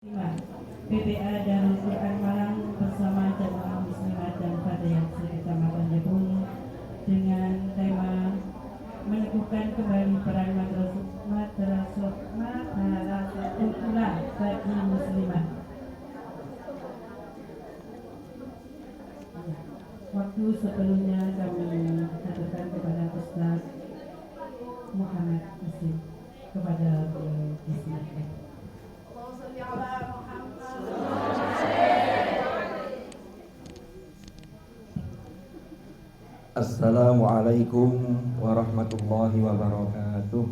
PPA Darul Quran Malang bersama jemaah muslimat dan fadhiyat Kecamatan Jepun dengan tema meneguhkan kembali peran madrasatul bagi muslimat. Waktu sebelumnya kami haturkan kepada Ustaz Muhammad Asim kepada Bismillah. Assalamualaikum warahmatullahi wabarakatuh.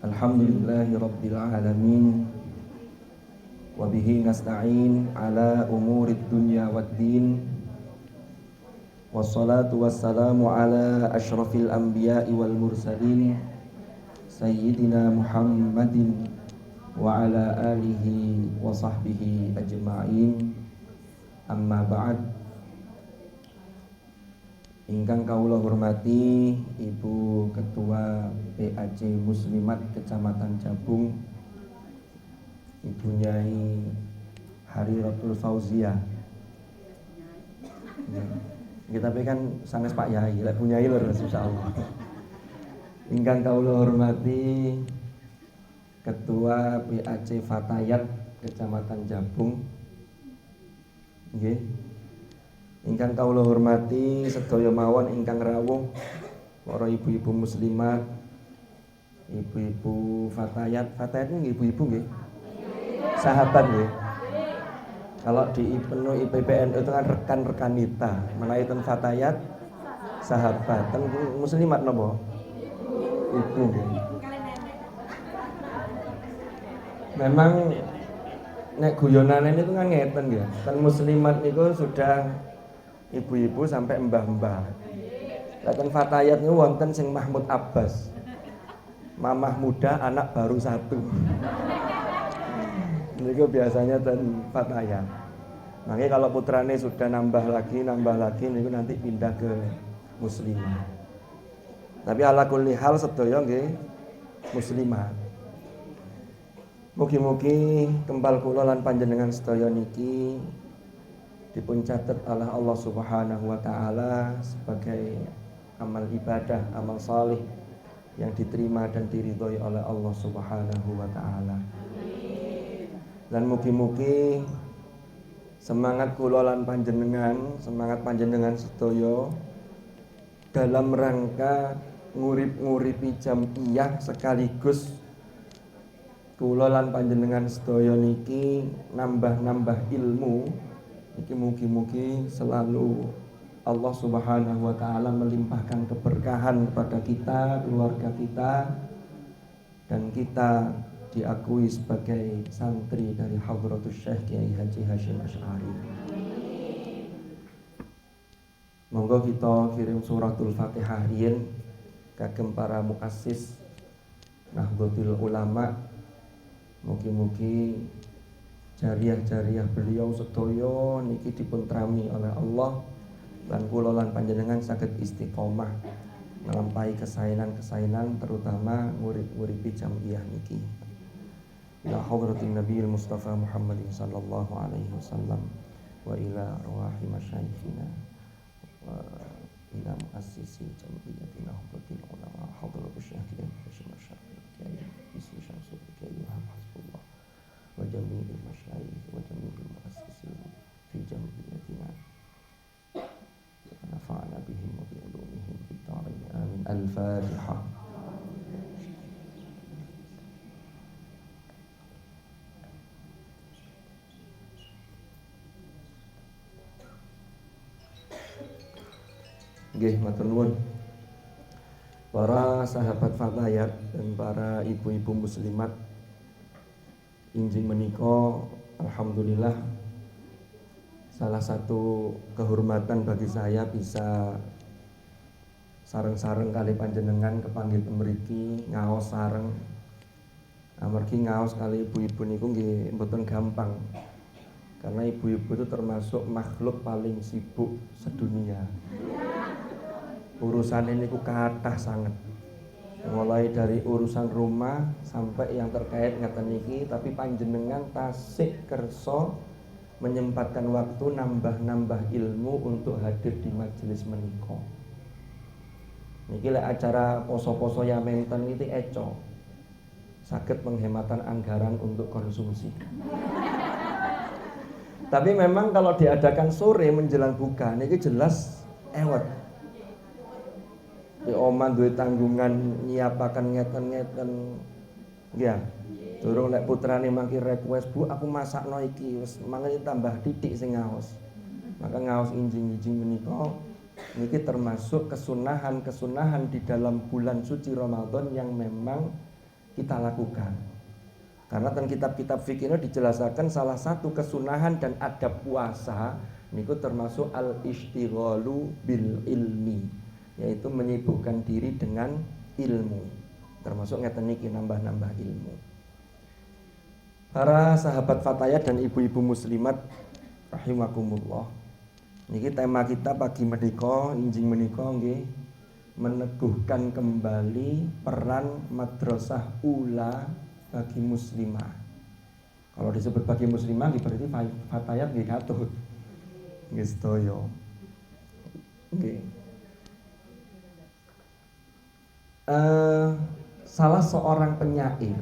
Alhamdulillahi rabbil alamin. Wabihi nasta'in ala umurid dunya waddin. Wassalatu wassalamu ala ashrafil anbiya'i wal mursalin Sayyidina Muhammadin wa ala alihi wa sahbihi ajma'in. Amma ba'd. Ingkang kawula hormati Ibu Ketua PAC Muslimat Kecamatan Jabung, Ibu Nyai Hariratul Fauzia. Kita kan sanes Pak Yai, lek Bu Nyai lho insyaallah. Ingkang kawula hormati Ketua PAC Fatayat Kecamatan Jabung. Nggih. Ingkang kawula hormati sedaya mawon ingkang rawuh para ibu-ibu muslimat, ibu-ibu fatayat. Fatayat nggih ibu-ibu nggih. Sahabat nggih. Kalau di IPPNU itu kan rekan-rekan kita. Menawi ten fatayat sahabat. Ten muslimat napa? Ibu nggih. Memang nek guyonane niku kan ngeten ya. Kan muslimat niku sudah ibu-ibu sampai mbah-mbah. Laten fatayat niku wonten sing Mahmud Abbas. Mamah muda, anak baru satu. Niku biasanya ten fatayat. Makanya kalau putrane sudah nambah lagi niku nanti pindah ke muslimat. Tapi ala kulli hal sedaya nggih muslimat. Mugi-mugi kembal kula lan panjenengan sedaya niki dipun catet oleh Allah Subhanahu wa taala sebagai amal ibadah, amal salih yang diterima dan diridhoi oleh Allah Subhanahu wa taala. Dan mugi-mugi semangat kula lan panjenengan, semangat panjenengan sedaya dalam rangka ngurip-nguripi jamiyah sekaligus kula lan panjenengan sedaya niki nambah-nambah ilmu iki mugi-mugi selalu Allah Subhanahu wa taala melimpahkan keberkahan kepada kita, keluarga kita, dan kita diakui sebagai santri dari Hadratus Syekh Kiai Haji Hasyim Asy'ari. Monggo kita kirim suratul Fatihah riyin kagem para muassis Nahdlatul Ulama. Mugi-mugi jariah-jariah beliau sedaya niki dipuntrami oleh Allah lan kula lan panjenengan saged istiqomah nglampahi kesainan-kesainan terutama murid-muridi jamiyah niki. Ila hadratin Nabiyil Mustafa Muhammadin sallallahu alaihi wasallam wa ila arwahi masyayikhina wa ila muassisi jamiyatina Nahdlatul Ulama hadratus Syekh Hasyim Asy'ari Ismi Syamsul Kiai Hasbullah wa jami'il masyayikh wa jami'il muassisin fi jamiyatina wa nafa'ana bihim wa bi ulumihim fid dharain amin. Al-Fatihah. Nggih, matur nuwun. Para sahabat fatayat dan para ibu-ibu muslimat injing menika, alhamdulillah salah satu kehormatan bagi saya bisa sareng-sareng kali panjenengan kepanggil mriki ngaos sareng. Amargi ngaos kali ibu-ibu niku nggih mboten gampang. Karena ibu-ibu itu termasuk makhluk paling sibuk sedunia. Urusan ini ku kathah sangat. mulai dari urusan rumah sampai yang terkait ngeten niki, tapi panjenengan tasik kerso menyempatkan waktu nambah-nambah ilmu untuk hadir di majelis menika. Niki lek acara poso-poso ya menten iki eco. Saged penghematan anggaran untuk konsumsi. Tapi memang kalau diadakan sore menjelang buka niki jelas ewet. Di omah duwe tanggungan nyiapaken ngeten-ngeten. Nggih. Durung lek putrane mangki request, "Bu, aku masakno iki." Wis mangke tambah titik sing ngaos. Maka ngaos injing-injing menika niki termasuk kesunahan-kesunahan di dalam bulan suci Ramadan yang memang kita lakukan. Karena dalam kitab-kitab fikih dijelaskan salah satu kesunahan dan adab puasa niku termasuk al-ishtighalu bil ilmi, yaitu menyibukkan diri dengan ilmu. Termasuk ngeten niki nambah-nambah ilmu. Para sahabat Fatayat dan ibu-ibu muslimat rahimakumullah. Niki tema kita pagi menika injing menika nggih meneguhkan kembali peran madrasah ula bagi muslimah. Kalau disebut bagi muslimah berarti Fatayat nggih katut. Nggih sedaya. Nggih. Salah seorang penyair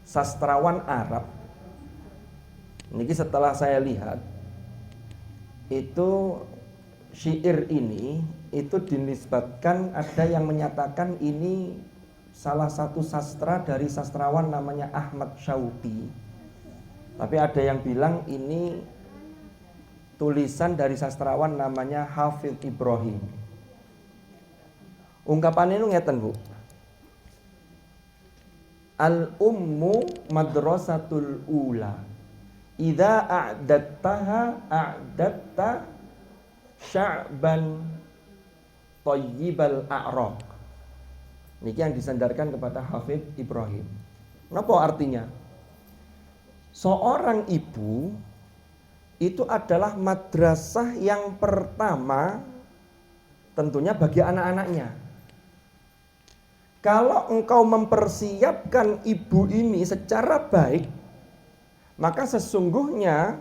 sastrawan Arab niki setelah saya lihat itu syair ini itu dinisbatkan, ada yang menyatakan ini salah satu sastra dari sastrawan namanya Ahmad Syauqi, tapi ada yang bilang ini tulisan dari sastrawan namanya Hafidz Ibrahim. Ungkapannya itu ngeten Bu, al-ummu madrasatul ula idza a'dattaha a'datta sya'ban thayyibal a'raq. Niki yang disandarkan kepada Hafidz Ibrahim. Napa artinya? Seorang ibu itu adalah madrasah yang pertama tentunya bagi anak-anaknya. Kalau engkau mempersiapkan ibu ini secara baik, maka sesungguhnya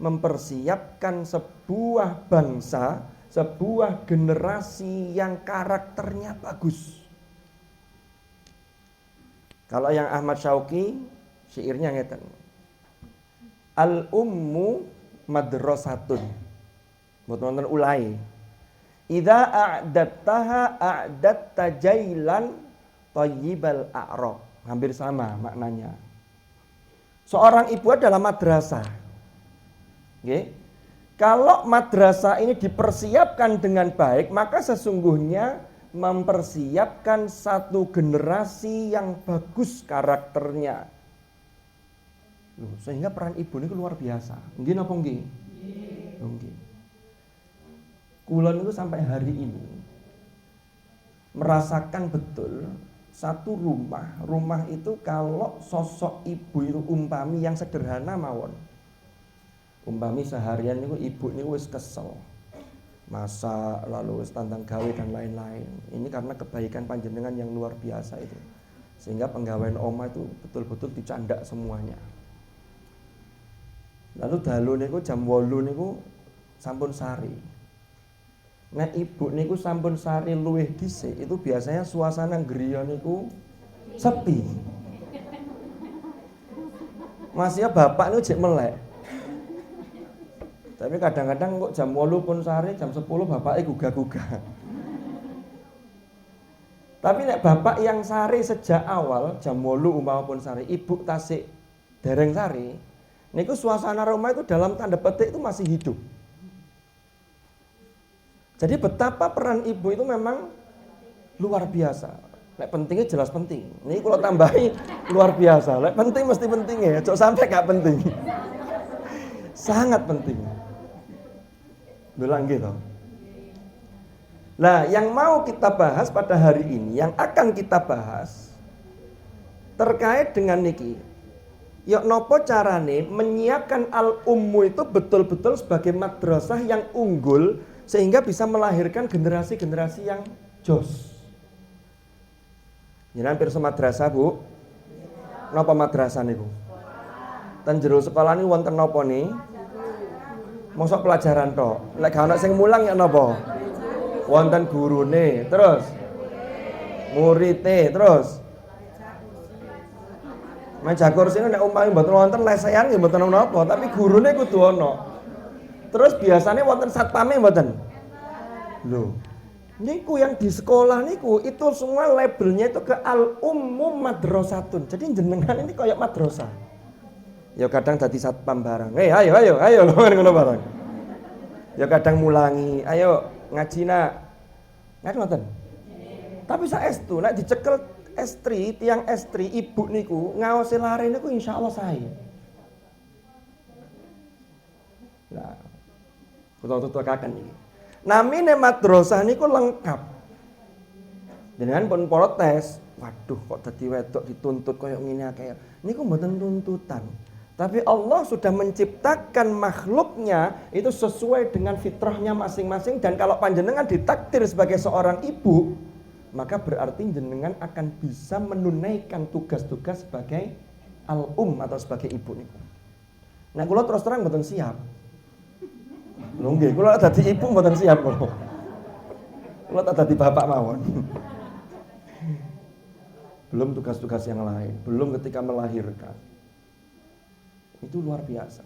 mempersiapkan sebuah bangsa, sebuah generasi yang karakternya bagus. Kalau yang Ahmad Syauqi, syairnya ngeten. Al-ummu madrasatun. Mboten wonten ulai. Idza a'dattaha a'datta jailan thayyibal a'raq. Hampir sama maknanya. Seorang ibu adalah madrasah. Okay. Kalau madrasah ini dipersiapkan dengan baik, maka sesungguhnya mempersiapkan satu generasi yang bagus karakternya. Sehingga peran ibu ini luar biasa. Nggih napa nggih? Nggih. Kula niku sampai hari ini merasakan betul satu rumah itu kalau sosok ibu itu umpami yang sederhana mawon. Umpami seharian niku ibu niku wis kesel. Masak lalu wis tandang gawe dan lain-lain. Ini karena kebaikan panjenengan yang luar biasa itu. Sehingga penggawaian omah itu betul-betul dicandak semuanya. Lalu dalu niku jam 8 niku sampun sari. Nah ibu niku sampun sari luwih dhisik itu biasanya suasana griya niku sepi. Masih bapak niku jek melek. Tapi kadang-kadang kok jam 8 pun sari, jam 10 bapaknya gugah-gugah. Tapi nek bapak yang sari sejak awal jam 8 umpama pun sari, ibu tasik dereng sari, niku suasana rumah itu dalam tanda petik itu masih hidup. Jadi betapa peran ibu itu memang luar biasa. Lek pentingnya jelas penting. Ini kalau tambahi luar biasa. Lek penting mesti penting ya. Cok sampai gak penting. Sangat penting. Bilang gitu. Nah, yang mau kita bahas pada hari ini, yang akan kita bahas terkait dengan niki. Yuk nopo carane menyiapkan al-ummu itu betul-betul sebagai madrasah yang unggul sehingga bisa melahirkan generasi-generasi yang jos. Jenengan pirsa madrasah, Bu? Napa madrasah niku? Ten jero sekolah niku wonten napa nih? Mosok pelajaran tok. Lek gak ana sing mulang ya napa? Wonten gurune, terus murite, terus meja kursi nek umpami mboten wonten lesehan nggih mboten napa, tapi gurune kudu ana. Terus biasanya wonten satpame mboten? Lho. Niku yang di sekolah niku itu semua labelnya itu ke al-ummum madrasatun. Jadi jenengan ini kayak madrasah. Ya kadang dadi satpam barang. Ayo lho ngono barang. Ya kadang mulangi, ayo ngaji nak. Ngaji ngoten. Tapi saestu nek dicekel estri, tiang estri, ibu niku ngaosi lare niku insyaallah sae. Nah, tutuk-tutukaken iki. Namine madrasah niku lengkap. Jenengan pun protes, waduh kok dadi wedok dituntut koyo ngene akeh. Niku mboten tuntutan. Tapi Allah sudah menciptakan makhluknya itu sesuai dengan fitrahnya masing-masing, dan kalau panjenengan ditakdir sebagai seorang ibu, maka berarti jenengan akan bisa menunaikan tugas-tugas sebagai atau sebagai ibu niku. Nah, kula terus terang mboten siap. Lho nggih, kula dadi ibu mboten siap kula. Kula tak dadi bapak mawon. Belum tugas-tugas yang lain, belum ketika melahirkan. Itu luar biasa.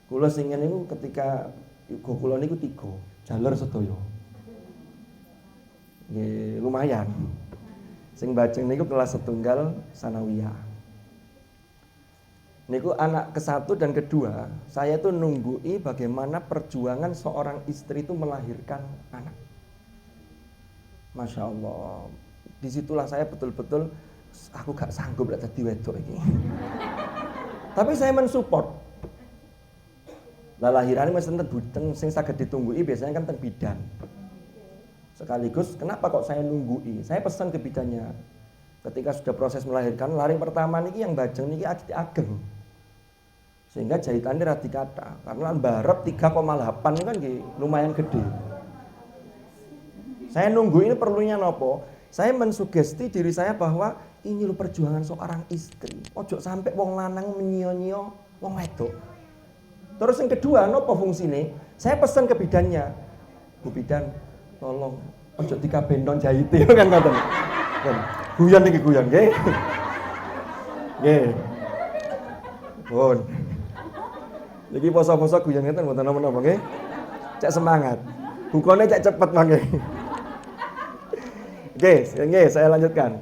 Kula sing ngene niku ketika uga kula niku 3, jaler sedaya. Nggih, lumayan. Sing bajeng niku kelas 1 sanawiyah. Niku anak ke-1 dan ke-2, saya tuh nunggui bagaimana perjuangan seorang istri itu melahirkan anak. Masya Allah. Disitulah saya betul-betul, aku gak sanggup lah dadi wedok iki. Tapi saya mensupport. Lah lahiran wis enten buteng sing saged ditunggui biasanya kan ten bidan. Sekaligus kenapa kok saya nunggui? Saya pesan ke bidannya. Ketika sudah proses melahirkan, laring pertama niki yang bajeng niki ageng. Sehingga jahitannya rada dikata. Karena mbarep 3,8 ini kan lumayan gede. Saya nunggu ini perlunya nopo? Saya mensugesti diri saya bahwa ini loh perjuangan seorang istri. Ojo sampai wong lanang menyio-nyio wong wedok. Terus yang kedua, nopo fungsine? Saya pesan ke bidannya. Bu bidan, tolong ojo dikabendon jahite kan ngoten. Guyon iki guyon nggih. Nggih. Pun. Iki poso-poso guyon ngeten mboten napa-napa nggih. Cek semangat. Bukone cek cepet mangke. Nggih, saya lanjutkan.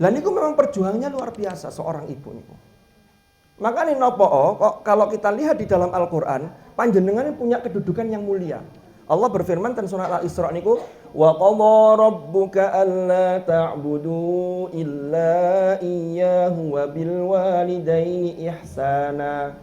Lah niku memang perjuangannya luar biasa seorang ibu niku. Makanya nopo kok kalau kita lihat di dalam Al-Qur'an, panjenengan punya kedudukan yang mulia. Allah berfirman tentang surat Al-Isra niku, wa qadha rabbuka alla ta'budu illa iyyahu wa bil walidaini ihsana.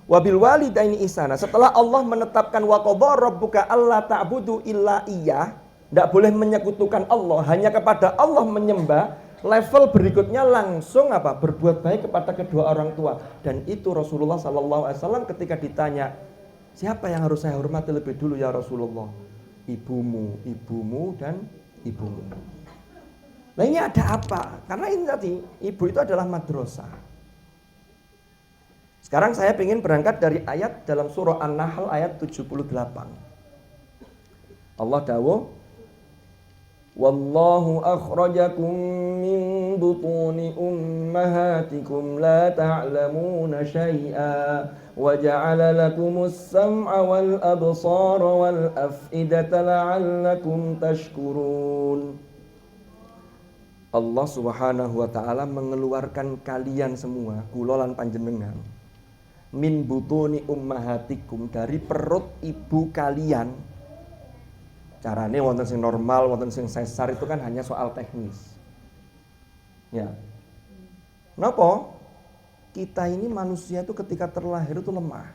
Wa bil walidaini ihsana. Setelah Allah menetapkan wa qadha rabbuka alla ta'budu illa iyyah, tidak boleh menyekutukan Allah, hanya kepada Allah menyembah. Level berikutnya langsung apa? Berbuat baik kepada kedua orang tua. Dan itu Rasulullah SAW ketika ditanya, siapa yang harus saya hormati lebih dulu ya Rasulullah? Ibumu, ibumu, dan ibumu. Nah ini ada apa? Karena ini tadi, ibu itu adalah madrasah. Sekarang saya ingin berangkat dari ayat dalam surah An-Nahl ayat 78. Allah dawuh, Wallahu akhrajakum min butuni ummahatikum la ta'lamuna syai'a wa ja'ala lakumus sam'a wal absara wal af'idata la'allakum tashkurun. Allah Subhanahu wa taala mengeluarkan kalian semua, kula lan panjenengan, min butuni ummahatikum, dari perut ibu kalian. Caranya wonten sing normal, wonten sing sesar, itu kan hanya soal teknis. Ya. Napa? Kita ini manusia itu ketika terlahir itu lemah.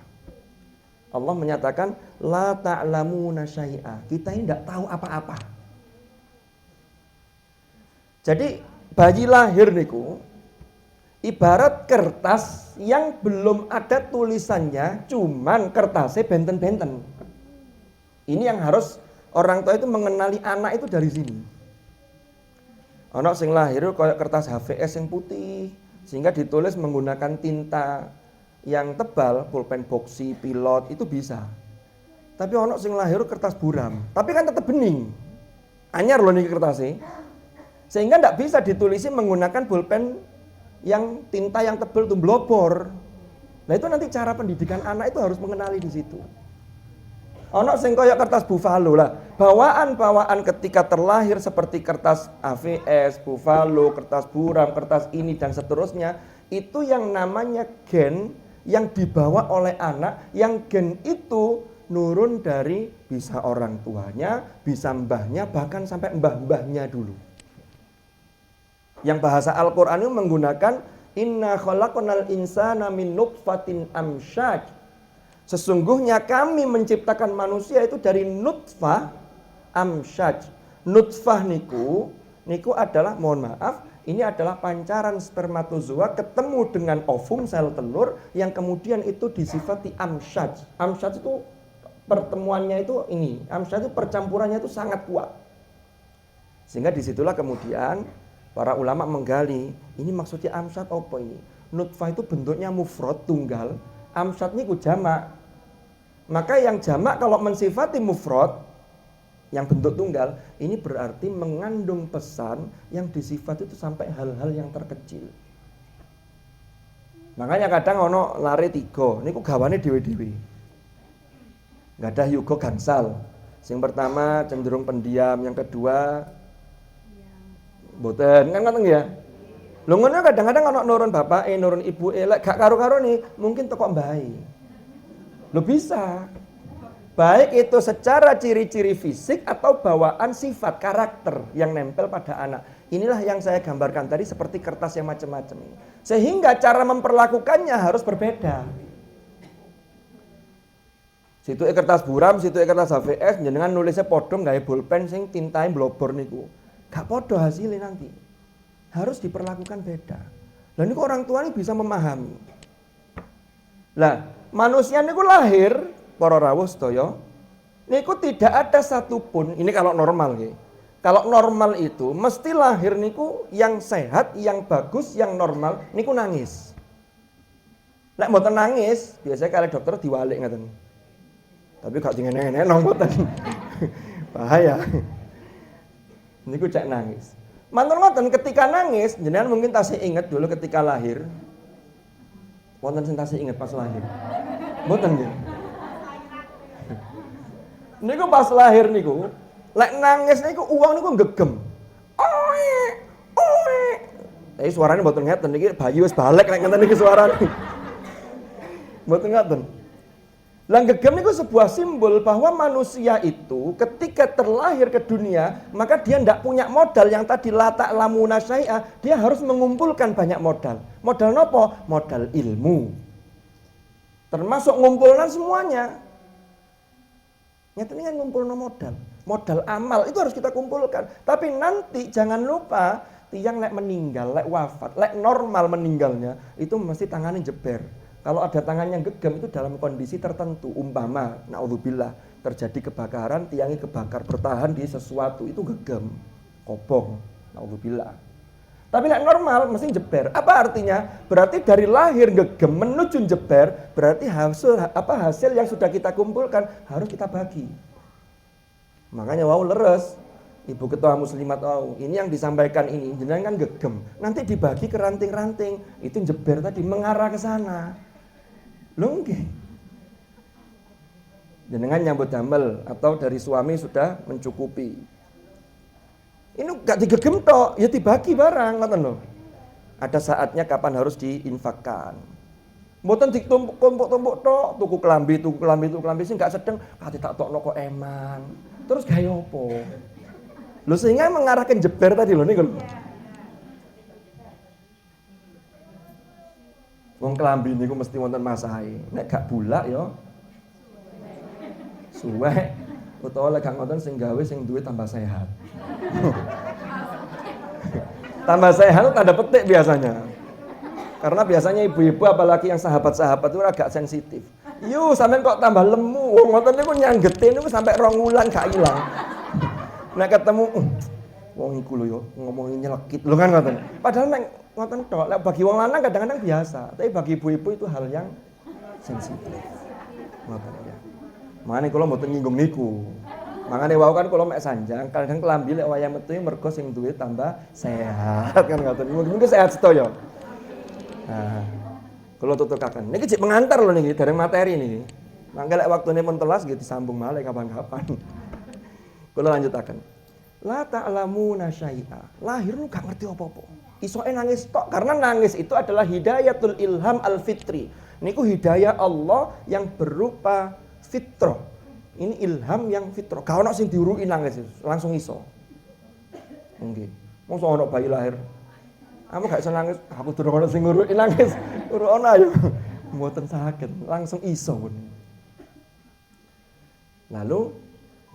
Allah menyatakan la ta'lamuna syai'a. Kita ini tidak tahu apa-apa. Jadi bayi lahir niku ibarat kertas yang belum ada tulisannya, cuman kertasnya benten-benten. Ini yang harus orang tua itu mengenali anak itu dari sini. Ana sing lahir kayak kertas HVS yang putih, sehingga ditulis menggunakan tinta yang tebal, pulpen boxy, pilot itu bisa. Tapi ana sing lahir kertas buram, tapi kan tetap bening. Anyar loh niki kertasnya. Sehingga tidak bisa ditulisi menggunakan pulpen yang tinta yang tebal itu blobor. Nah itu nanti cara pendidikan anak itu harus mengenali di situ. Ono sing kaya kertas buffalo lah. Bawaan-bawaan ketika terlahir seperti kertas AVS, buffalo, kertas buram, kertas ini dan seterusnya, itu yang namanya gen yang dibawa oleh anak, yang gen itu nurun dari bisa orang tuanya, bisa mbahnya, bahkan sampai mbah-mbahnya dulu. Yang bahasa Al-Qur'an itu menggunakan inna khalaqnal insana min nutfatin amsyaj. Sesungguhnya kami menciptakan manusia itu dari nutfah amsyaj. Nutfah niku adalah, mohon maaf, ini adalah pancaran spermatozoa ketemu dengan ovum sel telur yang kemudian itu disifati amsyaj. Amsyaj itu pertemuannya itu ini, amsyaj itu percampurannya itu sangat kuat. Sehingga disitulah kemudian para ulama menggali, ini maksudnya amsyad apa ini? Nutfah itu bentuknya mufrad tunggal, amsyad niku jamak. Maka yang jamak kalau mensifati mufrad yang bentuk tunggal, ini berarti mengandung pesan yang disifat itu sampai hal-hal yang terkecil. Makanya kadang ono lare 3, niku gawane dhewe-dhewe. Enggak ada Hugo Gansal. Yang pertama cenderung pendiam, yang kedua mboten kan ngoten ya. Lho ngono kadang-kadang ana nurun bapake, nurun ibuke, lek gak karo-karo nih mungkin teko mbahe. Lho bisa. Baik itu secara ciri-ciri fisik atau bawaan sifat karakter yang nempel pada anak. Inilah yang saya gambarkan tadi seperti kertas yang macam-macam ini. Sehingga cara memperlakukannya harus berbeda. Situ kertas buram, situ kertas HVS, jenengan nulisnya podong gawe bolpen sing tintae blobor niku. Gak podo hasilnya nanti. Harus diperlakukan beda. Lah niku orang tua ini bisa memahami. Lah, manusia niku lahir para rawuh sedaya niku tidak ada satupun, ini kalau normal nggih. Kalau normal itu mesti lahir niku yang sehat, yang bagus, yang normal niku nangis. Lek mboten nangis, biasanya kali dokter diwalik ngaten. Tapi gak dingene-ngene nang mboten. Bahaya. Niku cek nangis. Manten-manten ketika nangis, jenengan mungkin tasih inget dulu ketika lahir. Wonten sing tasih inget pas lahir. Mboten nggih. Niku pas lahir niku, lek nangis niku uang niku gegem. Oe, oe. Tapi suaranya mboten ngeten niki bayi wis balik lek ngeten niki suarane. Mboten ngeten. Lah gegem itu sebuah simbol bahwa manusia itu ketika terlahir ke dunia, maka dia tidak punya modal yang tadi latak lamuna syai'ah, dia harus mengumpulkan banyak modal. Modal nopo? Modal ilmu. Termasuk ngumpulkan semuanya. Nyatanya kan ngumpulkan modal. Modal amal itu harus kita kumpulkan. Tapi nanti jangan lupa, tiang lek meninggal, lek wafat, lek normal meninggalnya, itu mesti tangannya jeber. Kalau ada tangannya gegem itu dalam kondisi tertentu, umpama naudzubillah terjadi kebakaran, tiangnya kebakar bertahan di sesuatu itu gegem, kobong, naudzubillah. Tapi nek normal mesti jeber. Apa artinya? Berarti dari lahir gegem menuju jeber, berarti hasil yang sudah kita kumpulkan harus kita bagi. Makanya wau leres. Ibu Ketua Muslimat ini yang disampaikan ini, jenengan kan gegem. Nanti dibagi ke ranting-ranting, itu jeber tadi mengarah ke sana. Lho nggih. Jenengan nyambut damel atau dari suami sudah mencukupi. Ini gak digegem tok, ya dibagi barang ngoten lho. Ada saatnya kapan harus diinfakkan. Mboten ditumpuk-tumpuk tok, tuku kelambi sing gak sedeng, kate tak tokno kok eman. Terus gawe opo? Lho sehingga mengarahkan jeber tadi lho niku. Wong kelambi niku mesti wonten masahe. Nek gak bulak ya suwek utawa lek gak ngoten sing gawe sing duwe tambah sehat. Tambah sehat itu tanda petik biasanya. Karena biasanya ibu-ibu apalagi yang sahabat-sahabat itu agak sensitif. Yu sampean kok tambah lemu. Wong ngoten niku nyanggete niku sampai 2 wulan gak ilang. Nek ketemu Wong iku lho yo ngomongin nyelekit lho kan ngoten. Padahal nek ngoten tok, lek bagi wong lanang kadang-kadang biasa, tapi bagi ibu-ibu itu hal yang sensitif. Ngoten ya. Makane kula mboten nyinggung niku. Makane wau kan kula mek sanjang, kadang kelambi lek wayah metu mergo sing duwe tambah sehat kan ngoten. Mungkin sehat sedaya. Nah, kula tutukaken. Niki jek pengantar lho niki, dereng materi niki. Mangke lek waktune pun telas nggih disambung malih kapan-kapan. Kula lanjutaken. La ta'lamuna syai'a. Lahir lu gak ngerti apa-apa. Isoke nangis tok karena nangis itu adalah hidayatul ilham al-fitri. Niku hidayah Allah yang berupa fitrah. Ini ilham yang fitrah. Gak ono sing diuruki nangis langsung iso. Nggih. Mosok ono bayi lahir. Kamu gak iso nangis, aku durung ono sing nguruki nangis. Urun ono ayo. Mboten saged, langsung iso pun. Lalu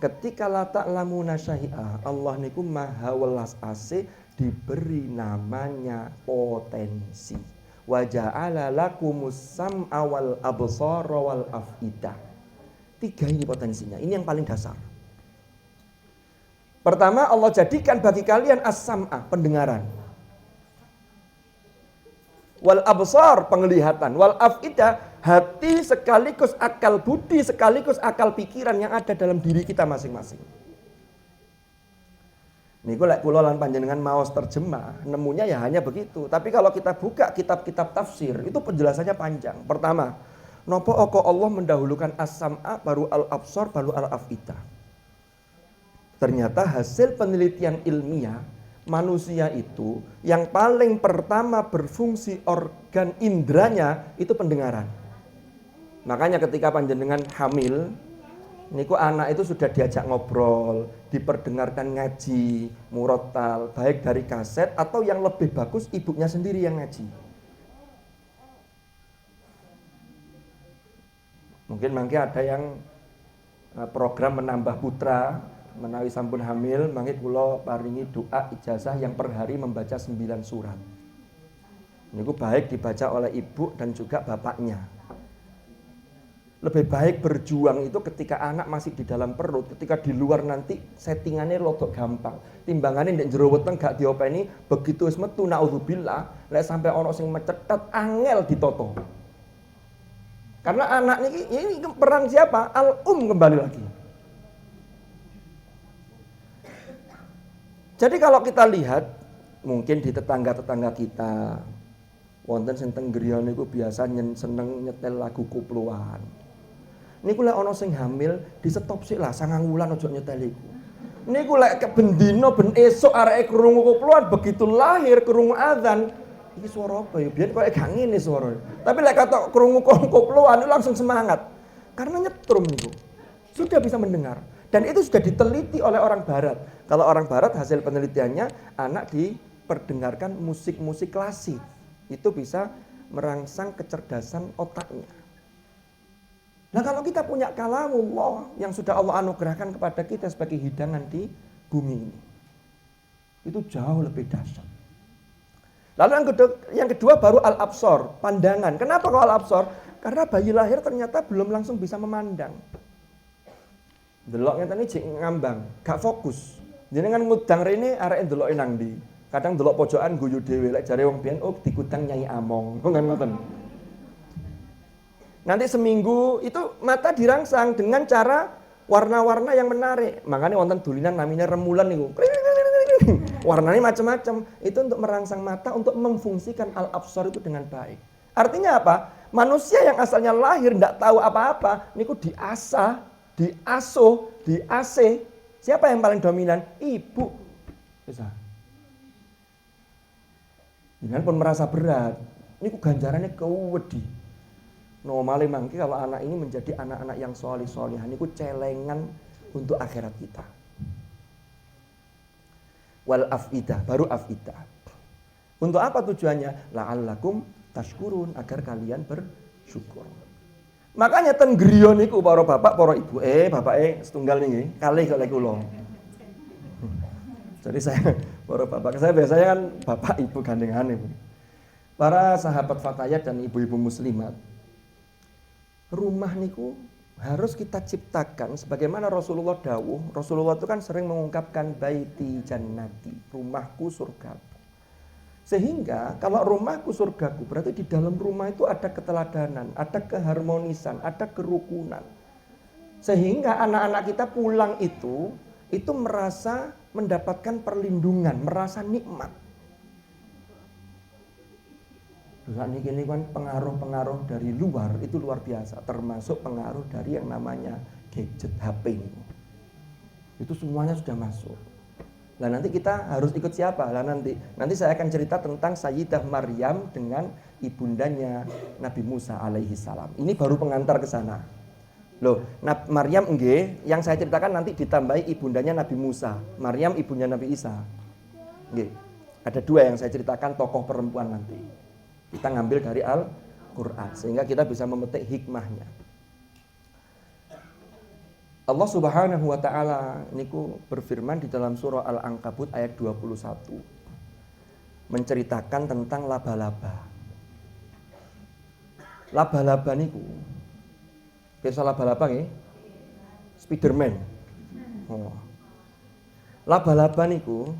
ketika la ta'lamuna syai'a, Allah niku maha welas asih diberi namanya potensi. Wa ja'ala lakumus sam'a wal absara wal af'idah. 3 ini potensinya. Ini yang paling dasar. Pertama, Allah jadikan bagi kalian as-sam'a, pendengaran. Wal absar, penglihatan. Wal af'idah, hati sekaligus akal budi, sekaligus akal pikiran yang ada dalam diri kita masing-masing. Niku lek kula lan panjenengan maos terjemah, nemunya ya hanya begitu. Tapi kalau kita buka kitab-kitab tafsir, itu penjelasannya panjang. Pertama, nopo oko Allah mendahulukan as-sam'a, baru al-absar, baru al-af'idah. Ternyata hasil penelitian ilmiah, manusia itu yang paling pertama berfungsi organ indranya itu pendengaran. Makanya ketika panjenengan hamil, niku anak itu sudah diajak ngobrol, diperdengarkan ngaji, murotal, baik dari kaset atau yang lebih bagus ibunya sendiri yang ngaji. Mungkin ada yang program menambah putra, menawi sampun hamil, mangke kula paringi doa ijazah yang per hari membaca 9 surat. Niku baik dibaca oleh ibu dan juga bapaknya. Lebih baik berjuang itu ketika anak masih di dalam perut, ketika di luar nanti settingannya lotok gampang. Timbangannya ndek jero weteng gak diopeni, begitu wis metu naudzubillah, lek sampai ono sing mecetet angel ditoto. Karena anak ini peran siapa? Kembali lagi. Jadi kalau kita lihat mungkin di tetangga-tetangga kita wonten sing teng griya niku biasa seneng nyetel lagu koploan. Niku lek ana sing hamil disetop sik lah 9 wulan aja nyetel iku. Niku lek bendina ben esuk areke krungu koploan begitu lahir krungu azan iki swara apa ya biyen kok gak ngene swara. Tapi lek kata krungu koploan langsung semangat karena nyetrum niku. Sudah bisa mendengar. Dan itu sudah diteliti oleh orang barat. Kalau orang barat hasil penelitiannya anak diperdengarkan musik-musik klasik. Itu bisa merangsang kecerdasan otaknya. Nah kalau kita punya kalamullah yang sudah Allah anugerahkan kepada kita sebagai hidangan di bumi ini. Itu jauh lebih dahsyat. Lalu yang kedua baru al-absar, pandangan. Kenapa kalau al-absar? Karena bayi lahir ternyata belum langsung bisa memandang. Delok ngene iki ngambang, gak fokus. Jenengan ngudang rene areke ndeloke nang ndi. Kadang delok pojokan guyu dhewe lek jare wong biyen dikudang Nyai Among. Kan ngoten. Nanti seminggu itu mata dirangsang dengan cara warna-warna yang menarik. Makanya wonten dulinan namanya remulan niku. Warnanya macam-macam. Itu untuk merangsang mata untuk memfungsikan al-absar itu dengan baik. Artinya apa? Manusia yang asalnya lahir ndak tahu apa-apa niku diasah, diasuh, diasih. Siapa yang paling dominan? Ibu. Bisa. Jangan pun merasa berat. Ini ganjarannya kewedi. Normalnya mangke kalau anak ini menjadi anak-anak yang solih-solihan, ini celengan untuk akhirat kita. Wal afidah, baru afidah. Untuk apa tujuannya? La'allakum tashkurun, agar kalian bersyukur. Makanya ten griya niku para bapak, para ibu, bapake setunggal niki, kalih kalih kula. Jadi saya para bapak, saya biasanya kan bapak ibu gandengan ibu. Para sahabat fatayat dan ibu-ibu muslimat, rumah niku harus kita ciptakan sebagaimana Rasulullah dawuh. Rasulullah itu kan sering mengungkapkan baiti jannati, rumahku surgaku. Sehingga kalau rumahku surgaku berarti di dalam rumah itu ada keteladanan, ada keharmonisan, ada kerukunan. Sehingga anak-anak kita pulang itu merasa mendapatkan perlindungan, merasa nikmat. Saat ini kan pengaruh-pengaruh dari luar itu luar biasa, termasuk pengaruh dari yang namanya gadget HP ini. Itu semuanya sudah masuk. Nah nanti kita harus ikut siapa? Nah nanti saya akan cerita tentang Sayyidah Maryam dengan ibundanya Nabi Musa alaihi salam. Ini baru pengantar ke sana. Loh, Maryam nggih, yang saya ceritakan nanti ditambahi ibundanya Nabi Musa. Maryam ibunya Nabi Isa. Nggih. Ada dua yang saya ceritakan tokoh perempuan nanti. Kita ngambil dari Al-Quran sehingga kita bisa memetik hikmahnya. Allah Subhanahu wa taala niku berfirman di dalam surah Al-Ankabut ayat 21 menceritakan tentang laba-laba. Laba-laba niku biasa laba-laba nggih? Spiderman. Oh. Laba-laba niku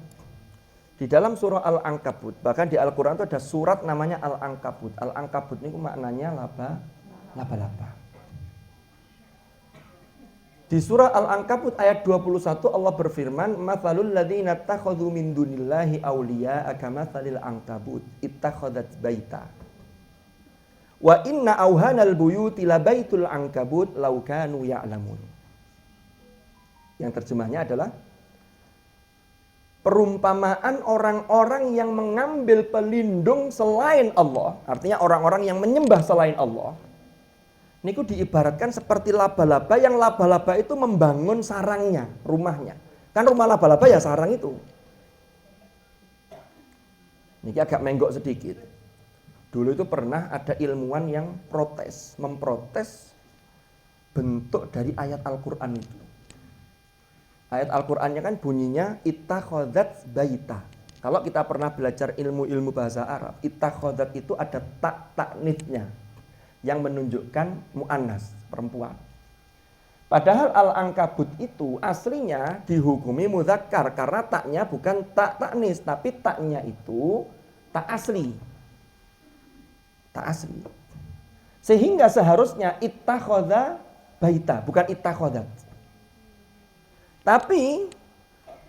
di dalam surah Al-Ankabut, bahkan di Al-Quran itu ada surat namanya Al-Ankabut. Al-Ankabut ini maknanya laba-laba. Di surah Al-Ankabut ayat 21 Allah berfirman, "Matsalul ladzina takhadhu min dunillahi awliya'a kamatsalil ankabut ittakhadhat baita. Wa inna auhanal buyuti labaitul ankabut law kanu ya'lamun." Yang terjemahnya adalah perumpamaan orang-orang yang mengambil pelindung selain Allah, artinya orang-orang yang menyembah selain Allah. Niku diibaratkan seperti laba-laba yang laba-laba itu membangun sarangnya, rumahnya. Kan rumah laba-laba ya sarang itu. Niki agak menggok sedikit. Dulu itu pernah ada ilmuwan yang memprotes bentuk dari ayat Al-Quran itu. Ayat Al-Qur'annya kan bunyinya ittakhadzat baita. Kalau kita pernah belajar ilmu-ilmu bahasa Arab, ittakhadzat itu ada taknitsnya yang menunjukkan muannas, perempuan. Padahal Al-Ankabut itu aslinya dihukumi mudzakkar karena taknya bukan tak taknis, tapi taknya itu tak asli. Tak asli. Sehingga seharusnya ittakhadza baita, bukan ittakhadzat. Tapi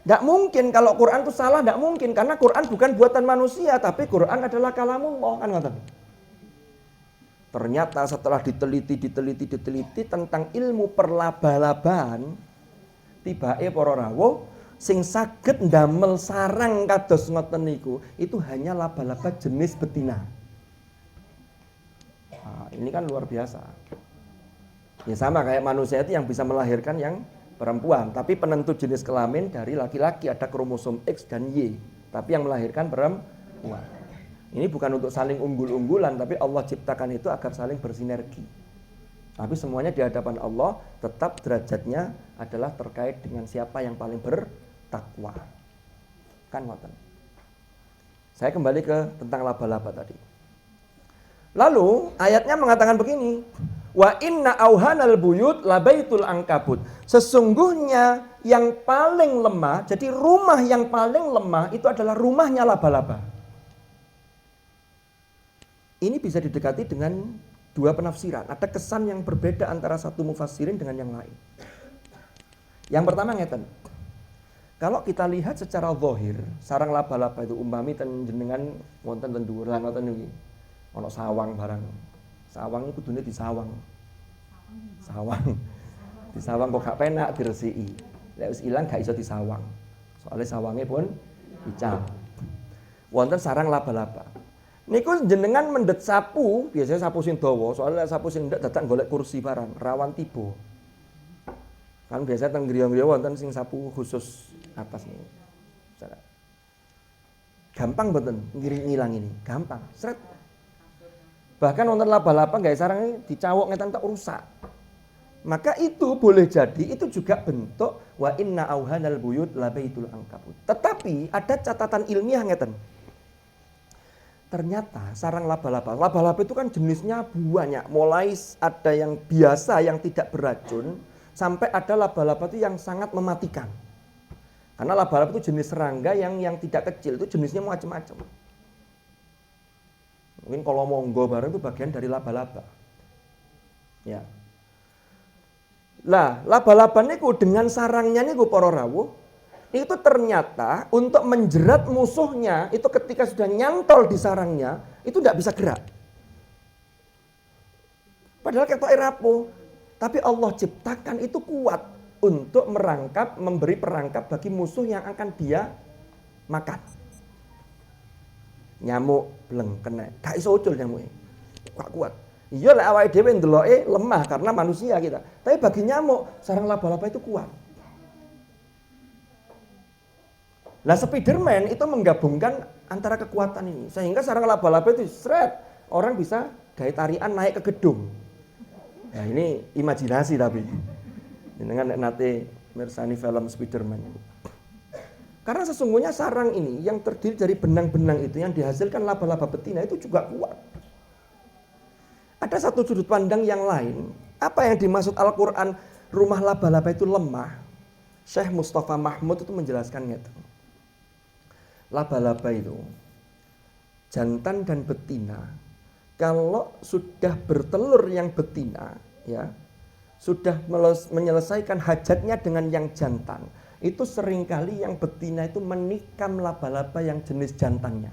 nggak mungkin kalau Quran itu salah, nggak mungkin karena Quran bukan buatan manusia, tapi Quran adalah kalamullah kan ngoten. Ternyata setelah diteliti tentang ilmu perlaba-labaan, tibake para rawuh sing saged ndamel sarang kados ngoten niku itu hanya laba-laba jenis betina. Nah, ini kan luar biasa. Ya sama kayak manusia itu yang bisa melahirkan yang perempuan, tapi penentu jenis kelamin dari laki-laki ada kromosom X dan Y, tapi yang melahirkan perempuan. Ini bukan untuk saling unggul-unggulan, tapi Allah ciptakan itu agar saling bersinergi. Tapi semuanya di hadapan Allah tetap derajatnya adalah terkait dengan siapa yang paling bertakwa. Kan ngoten. Saya kembali ke tentang laba-laba tadi. Lalu ayatnya mengatakan begini, wa inna auhanal buyut labaitul ankabut. Sesungguhnya yang paling lemah, jadi rumah yang paling lemah itu adalah rumahnya laba-laba. Ini bisa didekati dengan dua penafsiran. Ada kesan yang berbeda antara satu mufassirin dengan yang lain. Yang pertama ngeten. Kalau kita lihat secara zahir, sarang laba-laba itu umpami jenengan wonten ten dhuwur lan ngoten niki. Ana sawang barang. Sawang itu kudune disawang. Sawang. Disawang kok gak penak diresiki. Lek wis ilang gak iso disawang. Soalnya sawangnya pun dicap. Wonten sarang laba-laba. Niku jenengan mendet sapu, biasanya sapu sing dawa, soalnya sapu sing ndak datang golek kursi barang, rawan tiba. Kan biasanya teng griya-griya wonten sing sapu khusus atas nih. Gampang mboten ngilang ini, gampang. Sret. Bahkan wonten laba-laba gawe sarang ini dicawok ngeten tok rusak. Maka itu boleh jadi itu juga bentuk wa inna auhanal buyut labaitul ankabut. Tetapi ada catatan ilmiah ngeten. ternyata sarang laba-laba itu kan jenisnya banyak. Mulai ada yang biasa yang tidak beracun, sampai ada laba-laba itu yang sangat mematikan. Karena laba-laba itu jenis serangga yang tidak kecil, itu jenisnya macam-macam. Mungkin kalau monggo bareng itu bagian dari laba-laba. Ya. Lah, laba-laba niku dengan sarangnya niku para rawuh, itu ternyata untuk menjerat musuhnya itu ketika sudah nyantol di sarangnya itu tidak bisa gerak. Padahal ketoke rapuh, tapi Allah ciptakan itu kuat untuk merangkap, memberi perangkap bagi musuh yang akan dia makan. Nyamuk bleng kena, gak iso ucul nyamuke. Gak kuat. Iya lek awake dhewe ndeloke lemah karena manusia kita. Tapi bagi nyamuk, sarang laba-laba itu kuat. Lah Spiderman itu menggabungkan antara kekuatan ini. Sehingga sarang laba-laba itu seret, orang bisa gaya tarian naik ke gedung. Nah ini imajinasi tapi. Dengan nanti mirsani film Spiderman. Karena sesungguhnya sarang ini yang terdiri dari benang-benang itu yang dihasilkan laba-laba betina itu juga kuat. Ada satu sudut pandang yang lain. Apa yang dimaksud Al-Quran rumah laba-laba itu lemah? Syekh Mustafa Mahmud itu menjelaskannya. Laba-laba itu jantan dan betina kalau sudah bertelur yang betina ya sudah menyelesaikan hajatnya dengan yang jantan, itu seringkali yang betina itu menikam laba-laba yang jenis jantannya.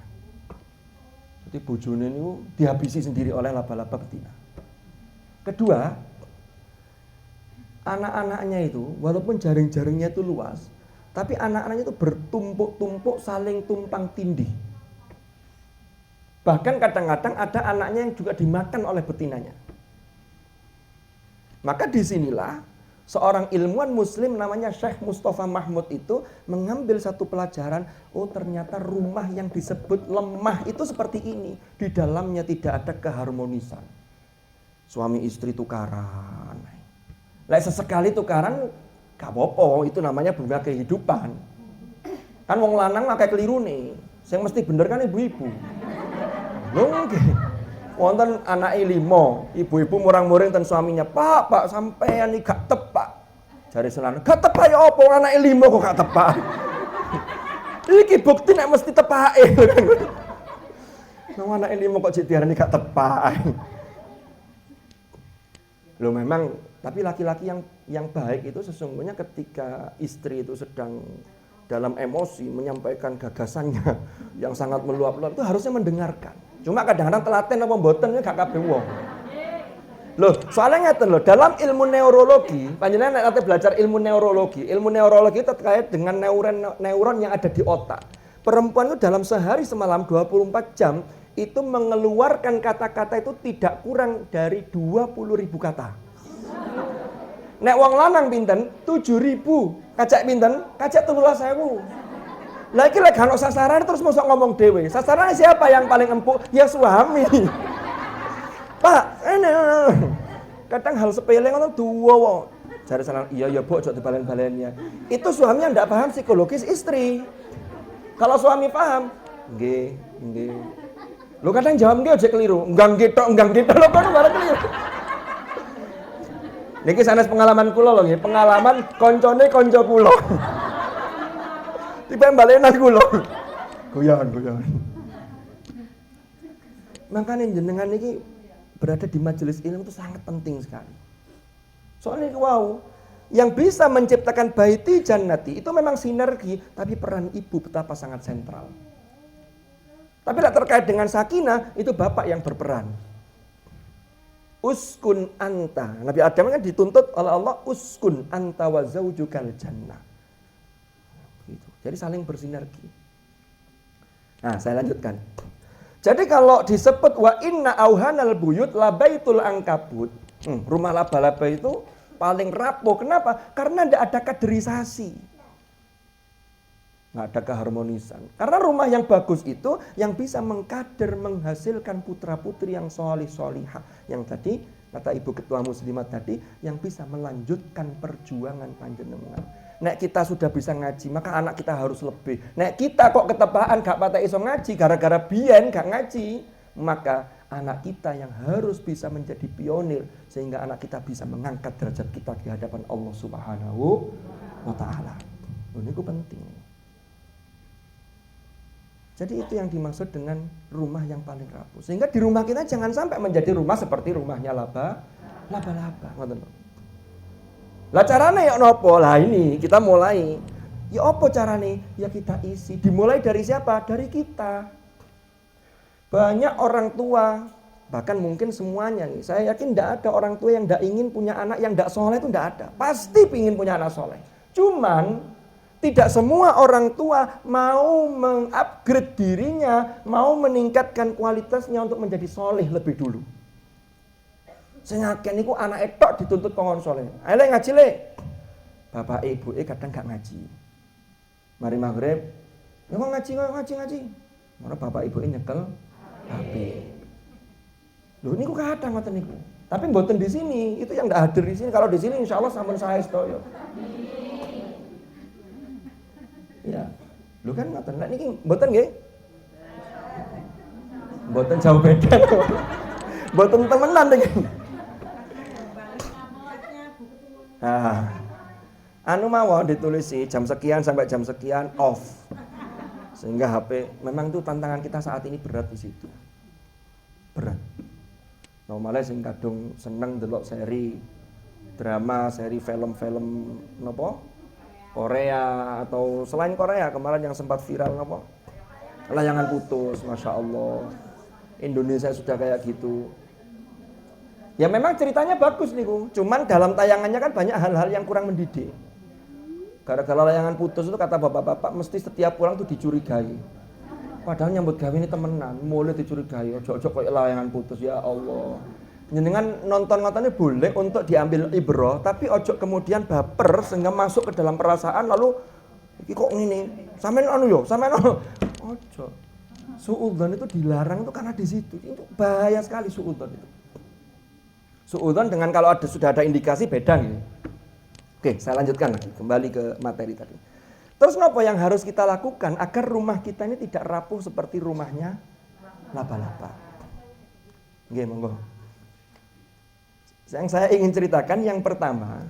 Jadi bojone itu dihabisi sendiri oleh laba-laba betina. Kedua, anak-anaknya itu walaupun jaring-jaringnya itu luas, tapi anak-anaknya itu bertumpuk-tumpuk saling tumpang tindih. Bahkan kadang-kadang ada anaknya yang juga dimakan oleh betinanya. Maka disinilah seorang ilmuwan muslim namanya Syekh Mustafa Mahmud itu mengambil satu pelajaran. Oh ternyata rumah yang disebut lemah itu seperti ini. Di dalamnya tidak ada keharmonisan. Suami istri tukaran. Lah sesekali tukaran gak apa-apa, itu namanya bunga kehidupan. Kan wong lanang makai keliru nih. Yang mesti bener kan ibu-ibu. Mungkin wonten anake 5, ibu-ibu murang-muring ten suaminya, "Pak, sampean iki gak tepak." Jare selan, "Gak tepak ya apa anake 5 kok gak tepak?" Iki bukti nek mesti tepake. Nang anake 5 kok jek diarani gak tepak. Loh memang, tapi laki-laki yang baik itu sesungguhnya ketika istri itu sedang dalam emosi menyampaikan gagasannya yang sangat meluap-luap itu harusnya mendengarkan. Cuma kadang-kadang telaten apa mboten ya gak kabeh wong. Loh, soalnya ngeten loh, dalam ilmu neurologi, panjenengan nanti belajar ilmu neurologi itu terkait dengan neuron yang ada di otak. Perempuan itu dalam sehari semalam 24 jam itu mengeluarkan kata-kata itu tidak kurang dari 20.000 kata. Nek wong lanang pinten? 7.000. Kacak pinten? Kacak 13.000. Lah iki lek gak ono sasaran terus mosok ngomong dhewe. Sasarannya siapa yang paling empuk? Ya suami. Pak, ini. Kadang hal sepele ngono duwo. Jare salah, iya ya Bu, ojo dibalen-balennya. Itu suaminya ndak paham psikologis istri. Kalau suami paham, nggih. Lo kadang jawab nggih aja keliru. Enggak gitu lo kan bareng keliru. Niki sanes pengalaman kula lho nggih, pengalaman koncone kanca kula. Tiba balenan kula. Guyon. Makanya jenengan niki berada di majelis ilmu itu sangat penting sekali. Soalnya wow, yang bisa menciptakan baiti jannati itu memang sinergi, tapi peran ibu betapa sangat sentral. Tapi tidak terkait dengan sakinah, itu bapak yang berperan. Uskun anta. Nabi Adam kan dituntut oleh Allah, uskun anta wa zaujukal jannah. Gitu. Jadi saling bersinergi. Nah, saya lanjutkan. Jadi kalau disebut wa inna auhanal buyut labaitul angkabut. Rumah laba-laba itu paling rapuh. Kenapa? Karena tidak ada kaderisasi. Nggak ada keharmonisan. Karena rumah yang bagus itu yang bisa mengkader, menghasilkan putra-putri yang solih-solihah. Yang tadi, kata Ibu Ketua Muslimat tadi, yang bisa melanjutkan perjuangan panjenengan. Nek kita sudah bisa ngaji, maka anak kita harus lebih. Nek kita kok ketepaan gak patah iso ngaji, gara-gara biyen gak ngaji, maka anak kita yang harus bisa menjadi pionir, sehingga anak kita bisa mengangkat derajat kita di hadapan Allah Subhanahu wa Ta'ala. Ini penting. Jadi itu yang dimaksud dengan rumah yang paling rapuh. Sehingga di rumah kita jangan sampai menjadi rumah seperti rumahnya laba-laba. Lah carane ya nopo? Lah ini kita mulai. Ya apa carane? Ya kita isi. Dimulai dari siapa? Dari kita. Banyak orang tua, bahkan mungkin semuanya nih. Saya yakin tidak ada orang tua yang tidak ingin punya anak yang tidak soleh, itu tidak ada. Pasti ingin punya anak soleh. Cuman tidak semua orang tua mau mengupgrade dirinya, mau meningkatkan kualitasnya untuk menjadi soleh lebih dulu. Sehingga niku anak etok dituntut kongkon soleh. Ayo ngaji le. Bapak ibu kadang gak ngaji. Mari maghrib, ya kok ngaji. Mana bapak ibu nyekel HP. Loh niku kadang ngoten niku. Tapi mboten di sini, itu yang ndak hadir di sini. Kalau di sini insya Allah sampun saya sedaya. Ya, lu kan ngoten. Nek niki mboten nggih? Mboten jauh beda kok. Mboten temenan iki. Anu mawon ditulisi jam sekian sampai jam sekian off. Sehingga HP memang itu tantangan kita saat ini berat di situ. Berat. Normalnya sing kadung seneng delok seri drama, seri film-film napa? Korea atau selain Korea kemarin yang sempat viral apa? Layangan putus, Masya Allah. Indonesia sudah kayak gitu. Ya memang ceritanya bagus nih, cuman dalam tayangannya kan banyak hal-hal yang kurang mendidik. Gara-gara layangan putus itu kata bapak-bapak mesti setiap pulang tuh dicurigai. Padahal nyambut gawe ini temenan, mulai dicurigai. Ojo-ojo kayak layangan putus, ya Allah. Jenengan nonton ngotennya boleh untuk diambil ibrah, tapi ojo kemudian baper sehingga masuk ke dalam perasaan lalu iki kok ngene. Sampeyan anu yo, sampeyan ojo. Suudzon itu dilarang itu karena di situ. Itu bahaya sekali suudzon itu. Suudzon dengan kalau sudah ada indikasi beda gitu. Oke, saya lanjutkan lagi, kembali ke materi tadi. Terus apa yang harus kita lakukan agar rumah kita ini tidak rapuh seperti rumahnya laba-laba? Nggih, monggo. Yang saya ingin ceritakan yang pertama,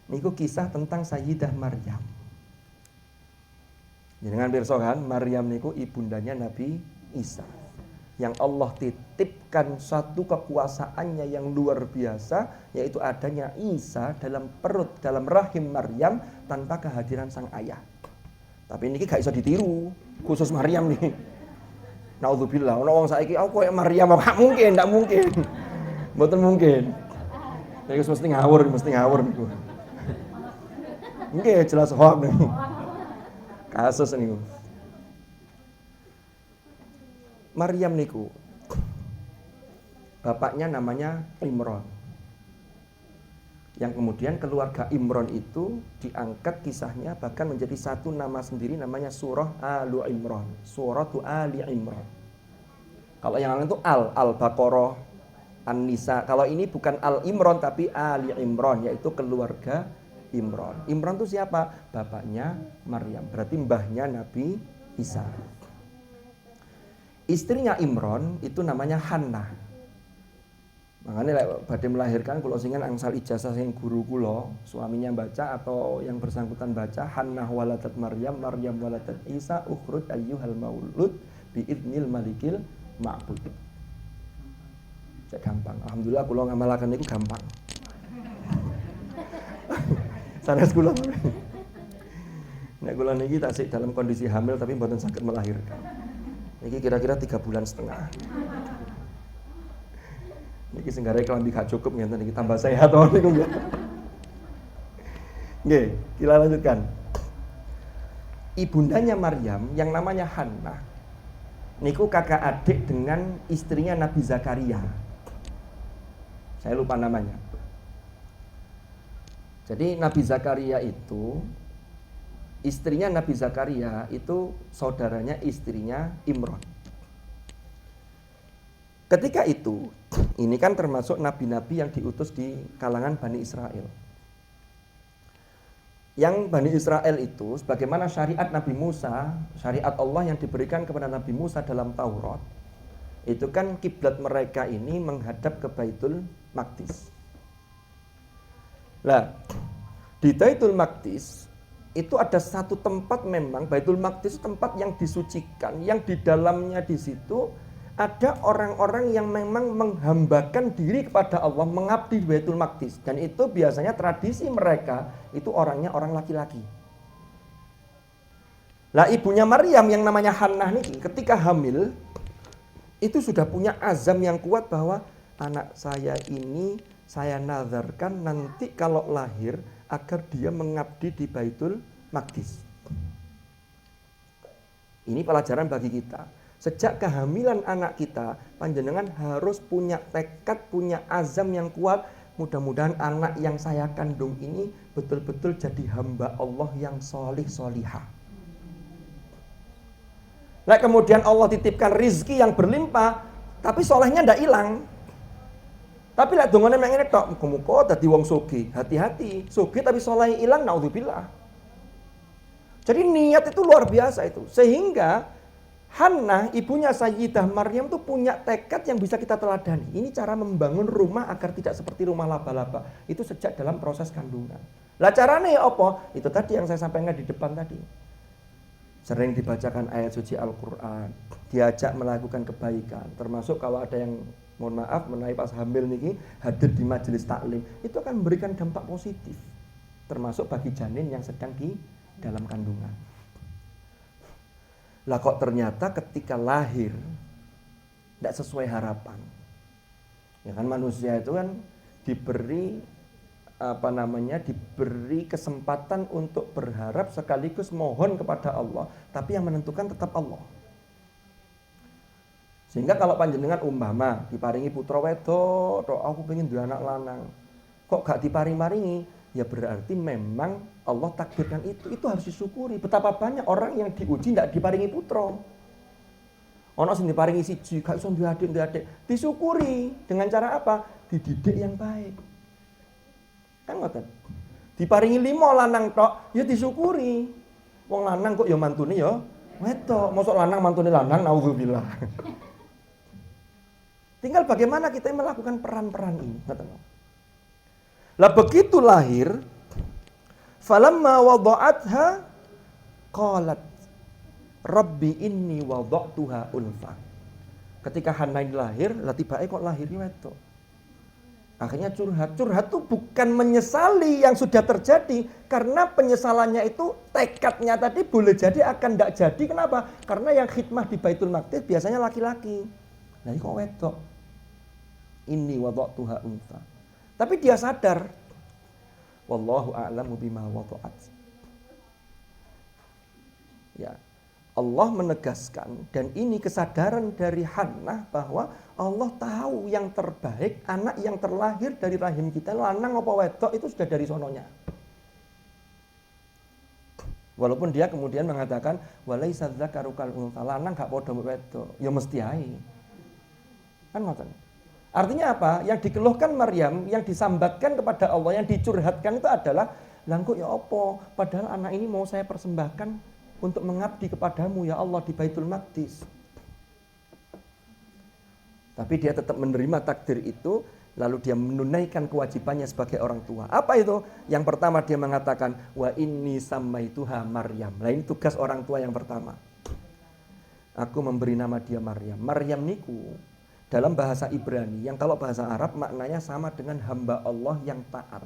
niku kisah tentang Sayyidah Maryam. Jangan pirsa kan, Maryam niku ibundanya Nabi Isa. Yang Allah titipkan satu kekuasaannya yang luar biasa, yaitu adanya Isa dalam perut, dalam rahim Maryam tanpa kehadiran sang ayah. Tapi ini gak bisa ditiru, khusus Maryam nih. Naudzubillah, ono wong saiki aku koyo Maryam, gak mungkin, ndak mungkin. Mboten mungkin. Ya mesti ngawur niku. Nggih, jelas hoax niku. Kasus niku. Maryam niku bapaknya namanya Imron. Yang kemudian keluarga Imron itu diangkat kisahnya bahkan menjadi satu nama sendiri namanya surah Alu Imron, suratu Ali Imron. Kalau yang lain itu Al-Baqarah, An-Nisa. Kalau ini bukan Al-Imron tapi Ali Imron, yaitu keluarga Imron. Imron itu siapa? Bapaknya Maryam, berarti mbahnya Nabi Isa. Istrinya Imron itu namanya Hannah. Makanya badhe melahirkan kula singen angsal ijazah sing guru kula, suaminya baca atau yang bersangkutan baca Hannah waladat Maryam, Maryam waladat Isa, ukhruj ayyuhal maulud biidnil malikil ma'bud. Cek gampang. Alhamdulillah kula ngamalaken niku gampang. Sanes kula. Nek kula niki tasik dalam kondisi hamil tapi mboten saged melahirkan. Niki kira-kira 3 bulan setengah. Niki senggare kelambi gak cukup ngenten iki tambah sehat to niku nggih. Nggih, kita lanjutkan. Ibundanya Maryam yang namanya Hannah niku kakak adik dengan istrinya Nabi Zakaria. Saya lupa namanya. Jadi Nabi Zakaria itu istrinya Nabi Zakaria itu saudaranya istrinya Imron. Ketika itu, ini kan termasuk nabi-nabi yang diutus di kalangan Bani Israel. yang Bani Israel itu, sebagaimana syariat Nabi Musa, syariat Allah yang diberikan kepada Nabi Musa dalam Taurat, itu kan kiblat mereka ini menghadap ke Baitul Maqdis. Nah, di Baitul Maqdis itu ada satu tempat, memang Baitul Maqdis tempat yang disucikan, yang di dalamnya di situ ada orang-orang yang memang menghambakan diri kepada Allah, mengabdi di Baitul Maqdis. Dan itu biasanya tradisi mereka itu orangnya orang laki-laki. Lah ibunya Maryam yang namanya Hannah nih, ketika hamil itu sudah punya azam yang kuat bahwa anak saya ini saya nazarkan nanti kalau lahir agar dia mengabdi di Baitul Maqdis. Ini pelajaran bagi kita. Sejak kehamilan anak kita, panjenengan harus punya tekad, punya azam yang kuat. Mudah-mudahan anak yang saya kandung ini betul-betul jadi hamba Allah yang solih solihah. Nah kemudian Allah titipkan rizki yang berlimpah, tapi solehnya ndak hilang. Tapi lek dongane mek ngene tok, muga-muga dadi wong sugih. Hati-hati, sugih tapi soleh hilang, naudzubillah. Jadi niat itu luar biasa itu. Sehingga Hannah, ibunya Sayyidah Maryam itu punya tekad yang bisa kita teladani. Ini cara membangun rumah agar tidak seperti rumah laba-laba. Itu sejak dalam proses kandungan. Lah caranya apa? Itu tadi yang saya sampaikan di depan tadi. Sering dibacakan ayat suci Al-Quran, diajak melakukan kebaikan. Termasuk kalau ada yang, mohon maaf, menaik pas hamil niki, hadir di majelis taklim. Itu akan memberikan dampak positif. Termasuk bagi janin yang sedang di dalam kandungan. Lah kok ternyata ketika lahir tidak sesuai harapan. Ya kan manusia itu kan diberi diberi kesempatan untuk berharap sekaligus mohon kepada Allah, tapi yang menentukan tetap Allah. Sehingga kalau panjenengan umpama diparingi putra wedok, aku pengen duwe anak lanang. Kok gak diparing-paringi? Ya berarti memang Allah takdirkan itu harus disyukuri. Betapa banyak orang yang diuji tidak diparingi putra. Ono sing diparingi siji, gak iso duwe adik. Disyukuri dengan cara apa? Dididik yang baik. Kan ngoten. Diparingi 5 lanang tok, ya disyukuri. Wong lanang kok ya mantune ya wedok. Mosok lanang mantune lanang, naudzubillah. Tinggal bagaimana kita melakukan peran-peran ini, ngoten. Lah begitu lahir, falamma wada'atha qalat rabbi inni wada'tuha unfa. Ketika Hannah ini lahir, lah tibake kok lahirnya wedok. Akhirnya curhat tuh bukan menyesali yang sudah terjadi, karena penyesalannya itu tekadnya tadi boleh jadi akan tidak jadi. Kenapa? Karena yang khidmah di Baitul Maqdis biasanya laki-laki. Nah ini kok wedok. Inni wada'tuha unfa. Tapi dia sadar, wallahu a'lamu bima wada'at. Ya, Allah menegaskan, dan ini kesadaran dari Hannah bahwa Allah tahu yang terbaik, anak yang terlahir dari rahim kita, lanang apa wedok itu sudah dari sononya. Walaupun dia kemudian mengatakan walaisa dzakaru kal untha, lanang gak padha wedok, ya mesti ae. Kan ngoten. Artinya apa? Yang dikeluhkan Maryam, yang disambatkan kepada Allah, yang dicurhatkan itu adalah, langkuk ya apa? Padahal anak ini mau saya persembahkan untuk mengabdi kepadamu ya Allah di Baitul Maqdis. Tapi dia tetap menerima takdir itu, lalu dia menunaikan kewajibannya sebagai orang tua. Apa itu? Yang pertama dia mengatakan, wa inni sammaituha Maryam. Nah ini tugas orang tua yang pertama. Aku memberi nama dia Maryam. Maryam niku dalam bahasa Ibrani, yang kalau bahasa Arab maknanya sama dengan hamba Allah yang taat.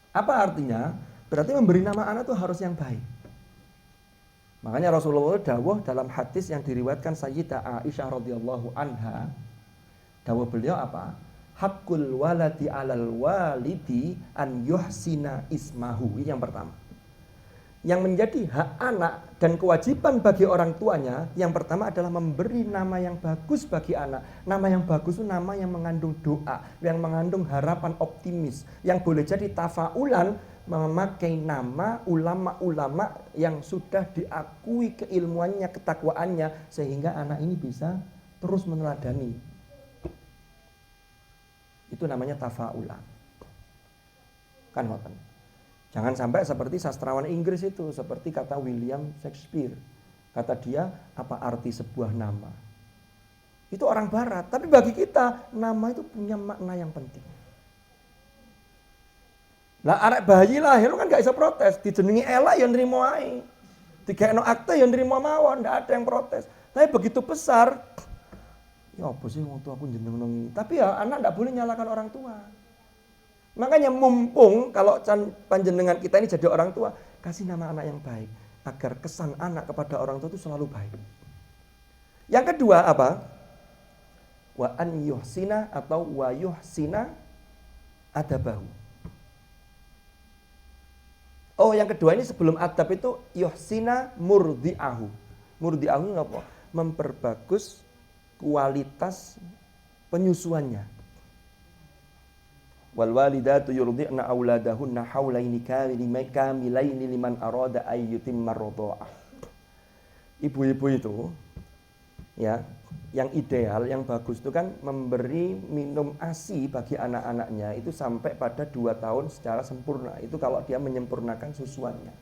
Apa artinya? Berarti memberi nama anak itu harus yang baik. Makanya Rasulullah dawuh dalam hadis yang diriwayatkan Sayyidah Aisyah radhiyallahu anha, dawuh beliau apa? Haqqul waladi 'alal walidi an yuhsina ismahu. Ini yang pertama. Yang menjadi hak anak dan kewajiban bagi orang tuanya, yang pertama adalah memberi nama yang bagus bagi anak. Nama yang bagus itu nama yang mengandung doa, yang mengandung harapan optimis, yang boleh jadi tafaulan memakai nama ulama-ulama yang sudah diakui keilmuannya, ketakwaannya, sehingga anak ini bisa terus meneladani. Itu namanya tafaulan. Kan ngoten. Jangan sampai seperti sastrawan Inggris itu, seperti kata William Shakespeare. Kata dia, apa arti sebuah nama? Itu orang barat, tapi bagi kita nama itu punya makna yang penting. Lah arek bayi lahir kan gak bisa protes, dijenengi Ella ya nrimo ae. Dikekno akte ya nrimo mawon, ndak ada yang protes. Tapi begitu besar, ya apa sih wong tua aku jeneng ini. Tapi ya anak ndak boleh nyalakan orang tua. Makanya mumpung kalau panjenengan kita ini jadi orang tua, kasih nama anak yang baik agar kesan anak kepada orang tua itu selalu baik. Yang kedua apa? Wa an yuhsina atau wa yuhsina adabahu. Oh, yang kedua ini sebelum adab itu yuhsina murdi'ahu. Murdi'ahu apa? Memperbagus kualitas penyusuannya. Wal walidatu yurdi'na auladahunna haulaini kamilaini liman arada ay yutimma radha'ah. Ibu-ibu itu ya, yang ideal, yang bagus itu kan memberi minum ASI bagi anak-anaknya itu sampai pada 2 tahun secara sempurna. Itu kalau dia menyempurnakan susuannya.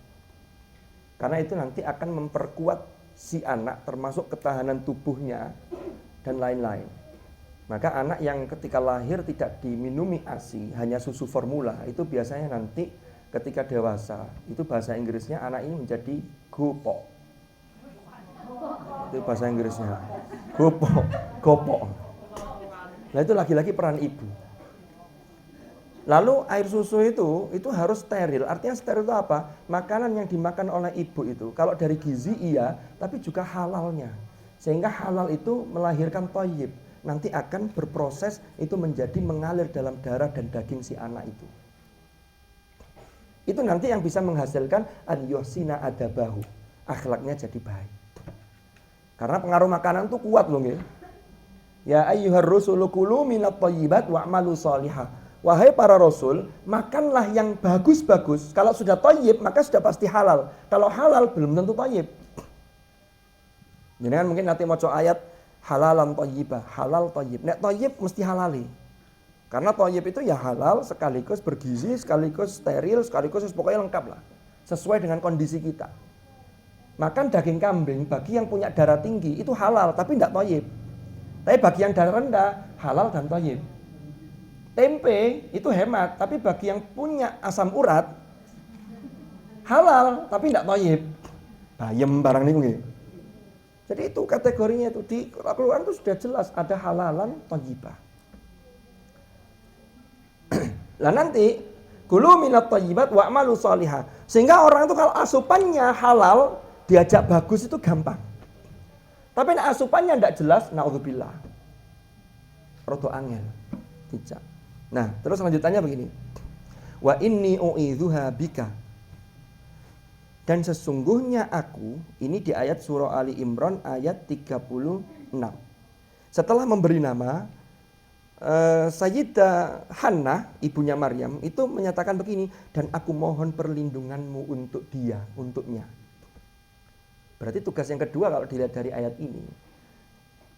Karena itu nanti akan memperkuat si anak termasuk ketahanan tubuhnya dan lain-lain. Maka anak yang ketika lahir tidak diminumi ASI, hanya susu formula, itu biasanya nanti ketika dewasa, itu bahasa Inggrisnya anak ini menjadi gopok. Itu bahasa Inggrisnya. Gopok. Nah itu lagi-lagi peran ibu. Lalu air susu itu harus steril. Artinya steril itu apa? Makanan yang dimakan oleh ibu itu, kalau dari gizi iya, tapi juga halalnya. Sehingga halal itu melahirkan thayyib. Nanti akan berproses itu menjadi mengalir dalam darah dan daging si anak itu. Itu nanti yang bisa menghasilkan an yuhsina adabahu. Akhlaknya jadi baik. Karena pengaruh makanan itu kuat loh nggih. Ya ayyuhar rusulu kulu minat thayyibat wa'malu sholihah. Wahai para rasul, makanlah yang bagus-bagus. Kalau sudah thayyib maka sudah pasti halal. Kalau halal belum tentu thayyib. Jadi kan mungkin nanti maca ayat halalan thayyibah, halal thayyib. Nek thayyib mesti halali. Karena thayyib itu ya halal sekaligus bergizi, sekaligus steril, sekaligus pokoknya lengkap lah. Sesuai dengan kondisi kita. Makan daging kambing bagi yang punya darah tinggi itu halal tapi tidak thayyib. Tapi bagi yang darah rendah halal dan thayyib. Tempe itu hemat tapi bagi yang punya asam urat halal tapi tidak thayyib. Bayem barang niku nggih. Jadi itu kategorinya itu di Al-Quran itu sudah jelas ada halalan thayyibah. Lah nanti kulu minat thayyibat wa'malu sholihah. Sehingga orang itu kalau asupannya halal diajak bagus itu gampang. Tapi nek asupannya tidak jelas, naudzubillah. Rodo angel. Tidak. Nah, terus lanjutannya begini. Wa inni u'idzuha bika. Dan sesungguhnya aku, ini di ayat surah Ali Imran ayat 36. Setelah memberi nama, Sayyidah Hannah, ibunya Maryam, itu menyatakan begini, dan aku mohon perlindunganmu untuk dia, untuknya. Berarti tugas yang kedua kalau dilihat dari ayat ini,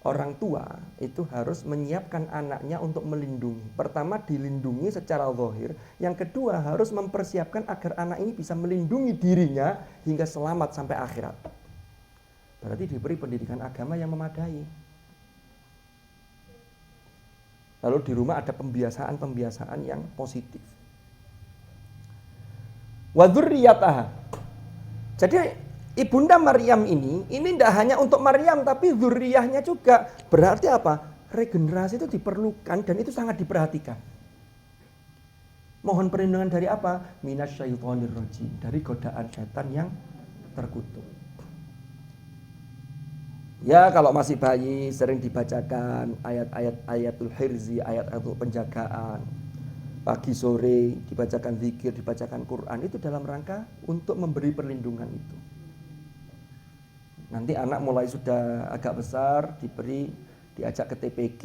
orang tua itu harus menyiapkan anaknya untuk melindungi. Pertama dilindungi secara zahir, yang kedua harus mempersiapkan agar anak ini bisa melindungi dirinya hingga selamat sampai akhirat. Berarti diberi pendidikan agama yang memadai. Lalu di rumah ada pembiasaan-pembiasaan yang positif. Wa dzurriyyataha. Jadi Ibunda Maryam ini tidak hanya untuk Maryam tapi dzurriyahnya juga. Berarti apa? Regenerasi itu diperlukan dan itu sangat diperhatikan. Mohon perlindungan dari apa? Minasyaitonir rajim, dari godaan setan yang terkutuk. Ya kalau masih bayi sering dibacakan ayat-ayat ayatul hirzi, ayat-ayat penjagaan. Pagi sore dibacakan zikir, dibacakan Quran, itu dalam rangka untuk memberi perlindungan itu. Nanti anak mulai sudah agak besar diajak ke TPQ,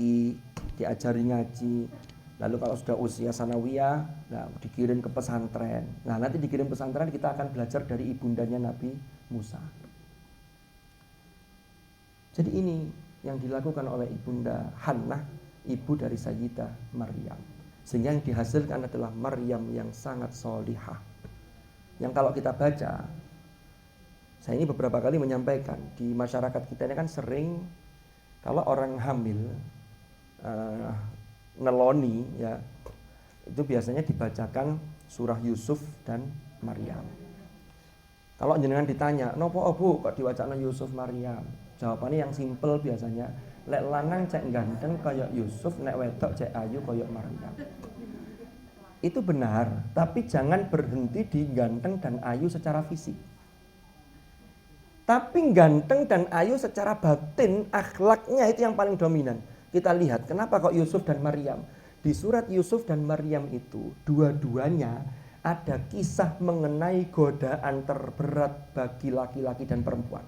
diajari ngaji. Lalu kalau sudah usia sanawiyah, nah dikirim ke pesantren. Nah nanti dikirim pesantren kita akan belajar dari ibundanya Nabi Musa. Jadi ini yang dilakukan oleh ibunda Hannah, ibu dari Sayyidah Maryam. Sehingga yang dihasilkan adalah Maryam yang sangat sholihah. Yang kalau kita baca, saya ini beberapa kali menyampaikan, di masyarakat kita ini kan sering kalau orang hamil neloni ya, itu biasanya dibacakan surah Yusuf dan Maryam. Kalau jenengan ditanya, nopo bu kok diwacana Yusuf Maryam? Jawabannya yang simpel biasanya, lek lanang cek ganteng kayak Yusuf, nek wedok cek ayu kayak Maryam. Itu benar, tapi jangan berhenti di ganteng dan ayu secara fisik. Tapi ganteng dan ayu secara batin, akhlaknya itu yang paling dominan. Kita lihat kenapa kok Yusuf dan Maryam. Di surat Yusuf dan Maryam itu dua-duanya ada kisah mengenai godaan terberat bagi laki-laki dan perempuan.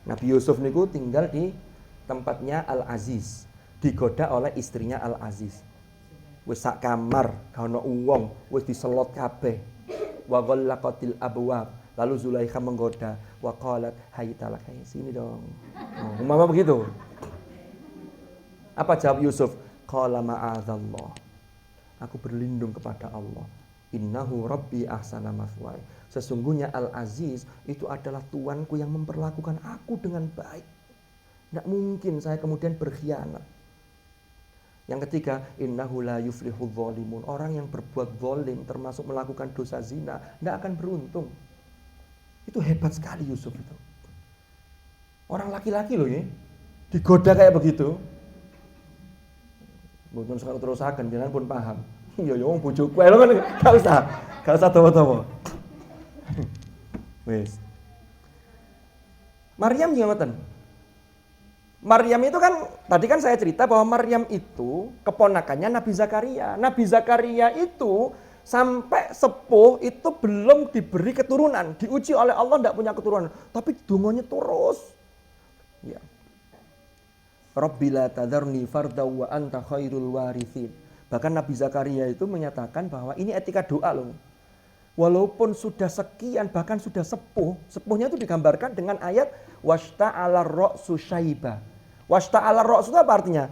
Nabi Yusuf niku tinggal di tempatnya Al-Aziz, digoda oleh istrinya Al-Aziz. Wis sak kamar, gak ono uwong, wis diselot kabeh. Wa ghallaqatil abwab. Lalu Zulaikha menggoda, wa qalat haytalak, sini dong. Mama begitu. Apa jawab Yusuf? Qala ma'adzallah. Aku berlindung kepada Allah. Innahu rabbi ahsana mathwaya. Sesungguhnya Al-Aziz itu adalah tuanku yang memperlakukan aku dengan baik. Tidak mungkin saya kemudian berkhianat. Yang ketiga, innahu la yuflihul zalimun. Orang yang berbuat zalim termasuk melakukan dosa zina tidak akan beruntung. Itu hebat sekali Yusuf itu. Orang laki-laki loh ya, digoda kayak begitu. Mboten sekali terusaken jenengan pun paham. Ya wong bojoku lho kan gak usah dawa-dawa. Wis. Maryam juga ngoten. Maryam itu kan tadi kan saya cerita bahwa Maryam itu keponakannya Nabi Zakaria. Nabi Zakaria itu sampai sepuh itu belum diberi keturunan, diuji oleh Allah tidak punya keturunan, tapi dongonya terus. Ya. Rabbi la tadharni farda wa anta khairul warithin. Bahkan Nabi Zakaria itu menyatakan bahwa ini etika doa loh. Walaupun sudah sekian bahkan sudah sepuh, sepuhnya itu digambarkan dengan ayat washta'ala ra'su syaiba. Washta'ala ra'su itu apa artinya?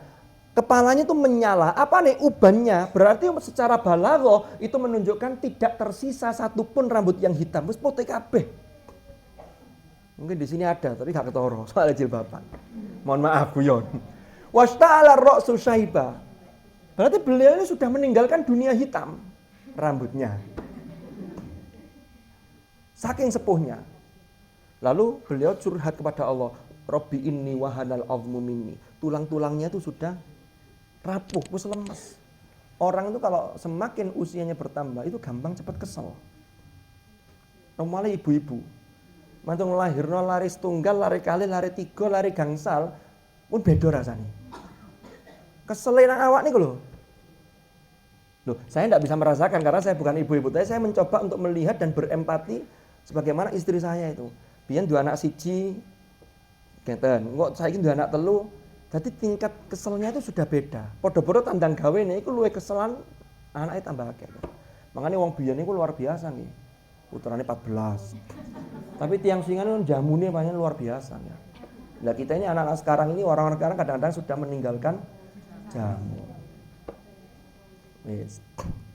Kepalanya itu menyala. Apa nih ubannya? Berarti secara balaghah itu menunjukkan tidak tersisa satupun rambut yang hitam. Wis putih kabeh. Mungkin di sini ada tapi gak ketoro soal jilbaban. Mohon maaf guyon. Washta'ala ra'su syaiba. Berarti beliau ini sudah meninggalkan dunia hitam rambutnya. Saking sepuhnya. Lalu beliau curhat kepada Allah, Rabbi inni wahanal azmu minni. Tulang-tulangnya itu sudah rapuh, wis lemes. Orang itu kalau semakin usianya bertambah itu gampang cepat kesel. Normalnya ibu-ibu. Mantung lahirno lari setunggal, lari kali, lari tiga, lari gangsal, pun beda rasanya. Keselin awak nih loh. Loh, saya tidak bisa merasakan karena saya bukan ibu-ibu. Tapi saya mencoba untuk melihat dan berempati sebagaimana istri saya itu. Biyen dua anak siji, ngeten. Kok saiki dua anak telu, jadi tingkat keselnya itu sudah beda. Podo-podo tandang gawe nih, itu luwih keselan anaknya tambah akeh. Makanya wong biyen niku luar biasa nih. Putrane 14. Tapi tiang singan jamune banyak luar biasa ya. Nah kita ini anak-anak sekarang ini orang-orang sekarang kadang-kadang sudah meninggalkan jamu. Yes.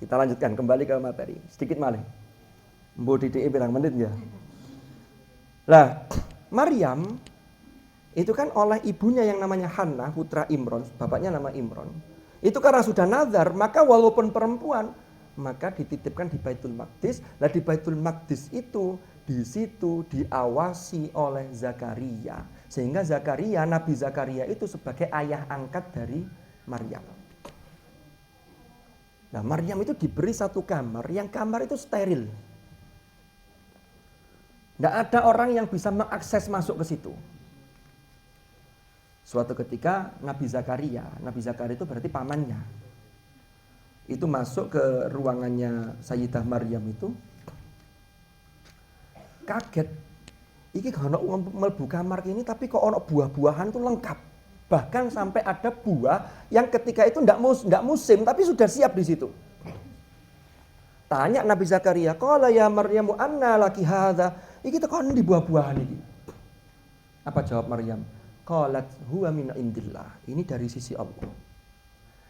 Kita lanjutkan kembali ke materi. Sedikit malih. Mbok DDE pirang menit ya. Lah, Maryam itu kan oleh ibunya yang namanya Hannah, putra Imron, bapaknya nama Imron. Itu karena sudah nazar, maka walaupun perempuan, maka dititipkan di Baitul Maqdis. Lah di Baitul Maqdis itu di situ diawasi oleh Zakaria. Sehingga Zakaria, Nabi Zakaria itu sebagai ayah angkat dari Maryam. Nah, Maryam itu diberi satu kamar, yang kamar itu steril. Tidak ada orang yang bisa mengakses masuk ke situ. Suatu ketika Nabi Zakaria itu berarti pamannya, itu masuk ke ruangannya Sayyidah Maryam itu, kaget. Iki gak ono mlebu kamar ini tapi kok ono buah-buahan itu lengkap. Bahkan sampai ada buah yang ketika itu enggak musim tapi sudah siap di situ. Tanya Nabi Zakaria, qala ya Maryamu anna laki hadza? Iki tekan di buah-buahan iki. Apa jawab Maryam? Qalat huwa min indillah. Ini dari sisi Allah.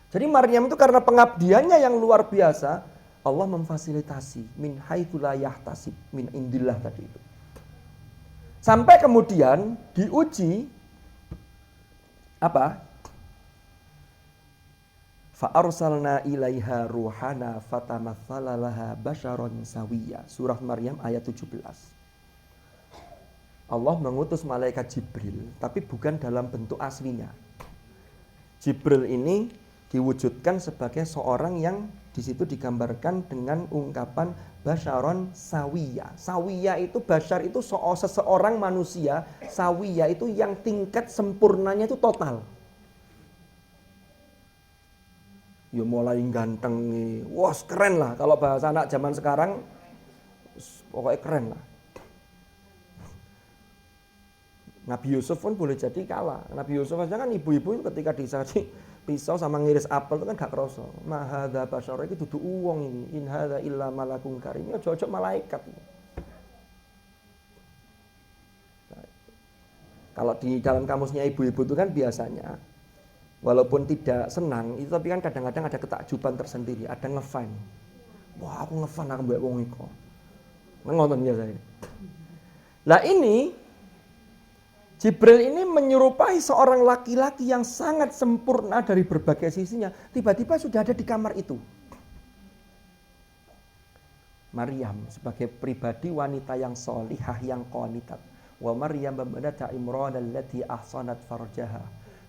Jadi Maryam itu karena pengabdiannya yang luar biasa, Allah memfasilitasi min haitsu la yahtasib min indillah tadi itu. Sampai kemudian diuji apa? Fa arsalna ilaiha ruhana fatamatsala laha basyaron sawiyya. Surah Maryam ayat 17. Allah mengutus malaikat Jibril, tapi bukan dalam bentuk aslinya. Jibril ini diwujudkan sebagai seorang yang di situ digambarkan dengan ungkapan basyaron sawiyya. Sawiyya itu basyar itu seseorang manusia, sawiyya itu yang tingkat sempurnanya itu total. Ya mulai ganteng nih, wah keren lah kalau bahasa anak zaman sekarang, pokoknya keren lah. Nabi Yusuf pun boleh jadi kalah. Nabi Yusuf aja kan ibu-ibu ketika disakiti pisau sama ngiris apel itu kan gak kerasa. Ma hadza basyara iki dudu uwong ini. In hadza illa malakun karim. Ya ojo-ojo malaikat. Nah, kalau di dalam kamusnya ibu-ibu itu kan biasanya walaupun tidak senang itu tapi kan kadang-kadang ada ketakjuban tersendiri, ada ngefan. Wah, aku ngefan aku mbek wong iku. Ngoten ya saya. Lah ini Jibril ini menyerupai seorang laki-laki yang sangat sempurna dari berbagai sisinya. Tiba-tiba sudah ada di kamar itu. Maryam sebagai pribadi wanita yang solihah, yang qanitat. Wa Maryam bimnata Imran allati ahsanat farjaha.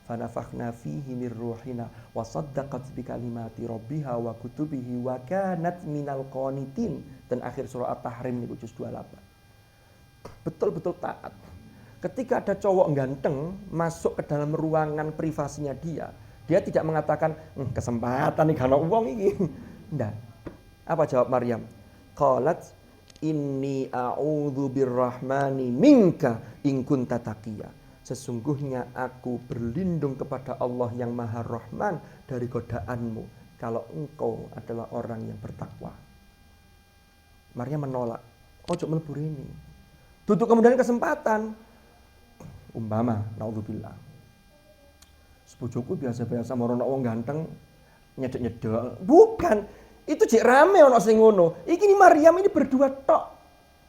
Fanafakhna fihi min ruhina. Wa saddaqat bikalimati rabbiha wa kutubihi wa kanat minal qanitin. Dan akhir surah At-Tahrim ini juz 28. Betul-betul taat. Ketika ada cowok ganteng masuk ke dalam ruangan privasinya dia tidak mengatakan kesempatan nih karena uang ini. Enggak. Apa jawab Maryam? Qalat inni a'udzu birrahmani minka in kunta taqiyya. Sesungguhnya aku berlindung kepada Allah yang Maha Rahman dari godaanmu kalau engkau adalah orang yang bertakwa. Maryam menolak. Ojo mlebu ini. Tutup kemudian kesempatan. Umpama, naudzubillah. Sepujuku biasa-biasa marono wong ganteng nyedek-nyedek. Bukan, itu jek rame ono sing ngono. Iki ni Maryam ini berdua tok.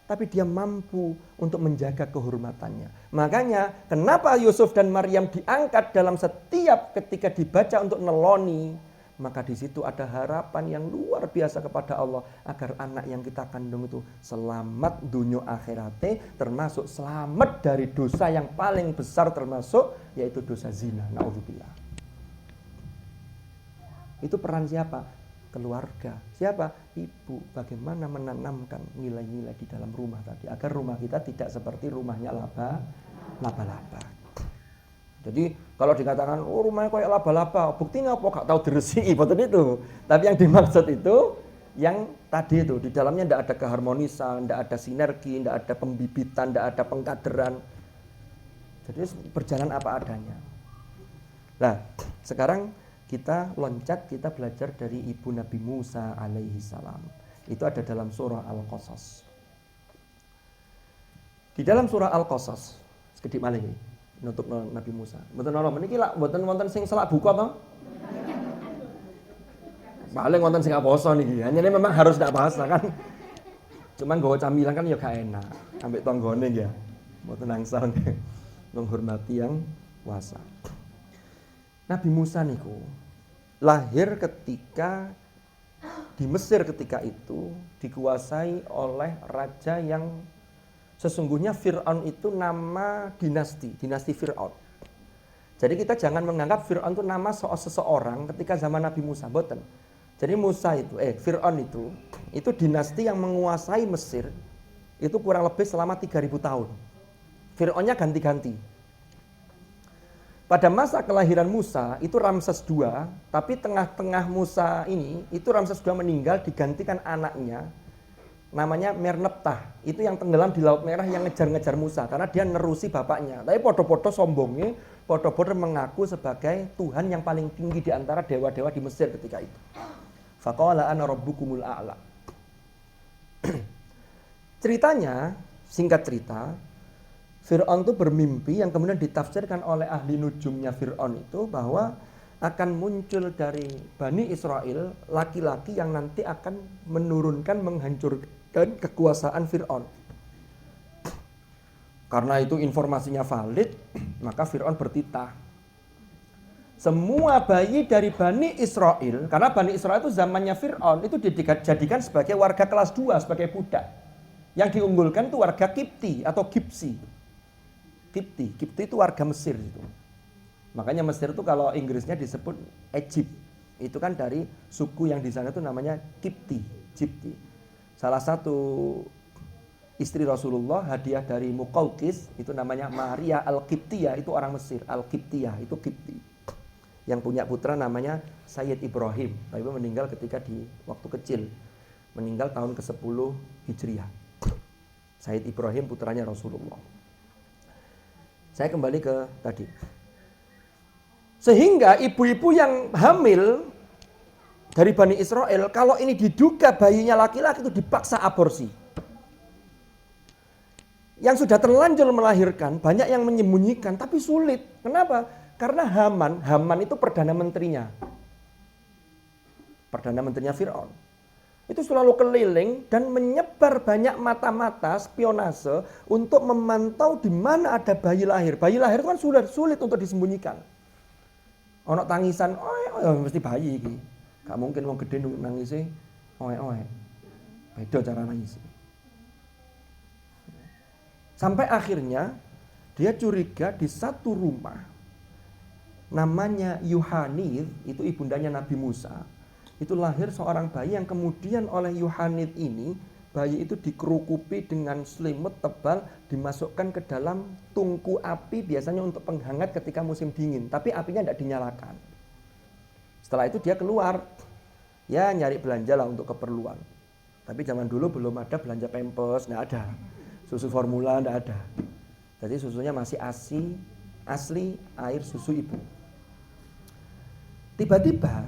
Tapi dia mampu untuk menjaga kehormatannya. Makanya kenapa Yusuf dan Maryam diangkat dalam setiap ketika dibaca untuk neloni, maka di situ ada harapan yang luar biasa kepada Allah agar anak yang kita kandung itu selamat dunia akhirate, termasuk selamat dari dosa yang paling besar termasuk yaitu dosa zina. Naudzubillah. Itu peran siapa? Keluarga. Siapa? Ibu. Bagaimana menanamkan nilai-nilai di dalam rumah tadi agar rumah kita tidak seperti rumahnya laba-laba. Jadi kalau dikatakan rumahnya kayak laba-laba, buktinya apa? Gak tahu diresiki, betul itu. Tapi yang dimaksud itu yang tadi itu di dalamnya tidak ada keharmonisan, tidak ada sinergi, tidak ada pembibitan, tidak ada pengkaderan. Jadi berjalan apa adanya. Nah, sekarang kita loncat, kita belajar dari ibu Nabi Musa alaihi salam. Itu ada dalam surah Al-Qasas. Di dalam surah Al-Qasas, sekedip malih ini. Nutup Nabi Musa. Mboten ana meniki lak mboten wonten sing selak buka to. Paling wonten sing poso niki. Hanya memang harus ndak puasa kan. Cuman nggawa camilan kan ya gak enak. Ambek tanggane ya. Mboten angsal menghormati yang puasa. Nabi Musa niku lahir ketika di Mesir ketika itu dikuasai oleh raja yang sesungguhnya Fir'aun itu nama dinasti Fir'aun. Jadi kita jangan menganggap Fir'aun itu nama seseorang ketika zaman Nabi Musa, boten. Jadi Fir'aun itu dinasti yang menguasai Mesir itu kurang lebih selama 3000 tahun. Fir'aunnya ganti-ganti. Pada masa kelahiran Musa itu Ramses II, tapi tengah-tengah Musa ini itu Ramses II meninggal digantikan anaknya namanya Merneptah. Itu yang tenggelam di Laut Merah yang ngejar-ngejar Musa karena dia nerusi bapaknya. Tapi podo-podo sombongnya, podo-podo mengaku sebagai Tuhan yang paling tinggi di antara dewa-dewa di Mesir ketika itu. Faqala ana rabbukumul a'la. Ceritanya, singkat cerita, Fir'aun itu bermimpi yang kemudian ditafsirkan oleh ahli nujumnya Fir'aun itu bahwa akan muncul dari Bani Israel laki-laki yang nanti akan menurunkan, menghancurkan kekuasaan Fir'aun. Karena itu informasinya valid, maka Fir'aun bertitah. Semua bayi dari Bani Israel, karena Bani Israel itu zamannya Fir'aun, itu dijadikan sebagai warga kelas 2, sebagai budak. Yang diunggulkan itu warga Kipti atau Gipsi. Kipti itu warga Mesir itu. Makanya Mesir itu kalau Inggrisnya disebut Egypt. Itu kan dari suku yang di sana itu namanya Kipti. Salah satu istri Rasulullah hadiah dari Muqawqis itu namanya Maria Al-Qibtiyah, itu orang Mesir. Al-Qibtiyah itu Kipti. Yang punya putra namanya Sayyid Ibrahim. Tapi meninggal ketika di waktu kecil. Meninggal tahun ke-10 Hijriah. Sayyid Ibrahim putranya Rasulullah. Saya kembali ke tadi. Sehingga ibu-ibu yang hamil dari Bani Israel, kalau ini diduga bayinya laki-laki itu dipaksa aborsi. Yang sudah terlanjur melahirkan, banyak yang menyembunyikan, tapi sulit. Kenapa? Karena Haman itu Perdana Menterinya. Perdana Menterinya Fir'aun. Itu selalu keliling dan menyebar banyak mata-mata spionase untuk memantau di mana ada bayi lahir. Bayi lahir itu kan sulit untuk disembunyikan. Ono tangisan, mesti bayi iki. Gak mungkin wong gede nangise, beda cara nangis. Sampai akhirnya dia curiga di satu rumah namanya Yuhanith, itu ibundanya Nabi Musa. Itu lahir seorang bayi yang kemudian oleh Yuhanith ini, bayi itu dikerukupi dengan selimut tebal, dimasukkan ke dalam tungku api biasanya untuk penghangat ketika musim dingin. Tapi apinya tidak dinyalakan. Setelah itu dia keluar, ya nyari belanja lah untuk keperluan. Tapi zaman dulu belum ada belanja Pampers, tidak ada. Susu formula tidak ada. Jadi susunya masih asli air susu ibu. Tiba-tiba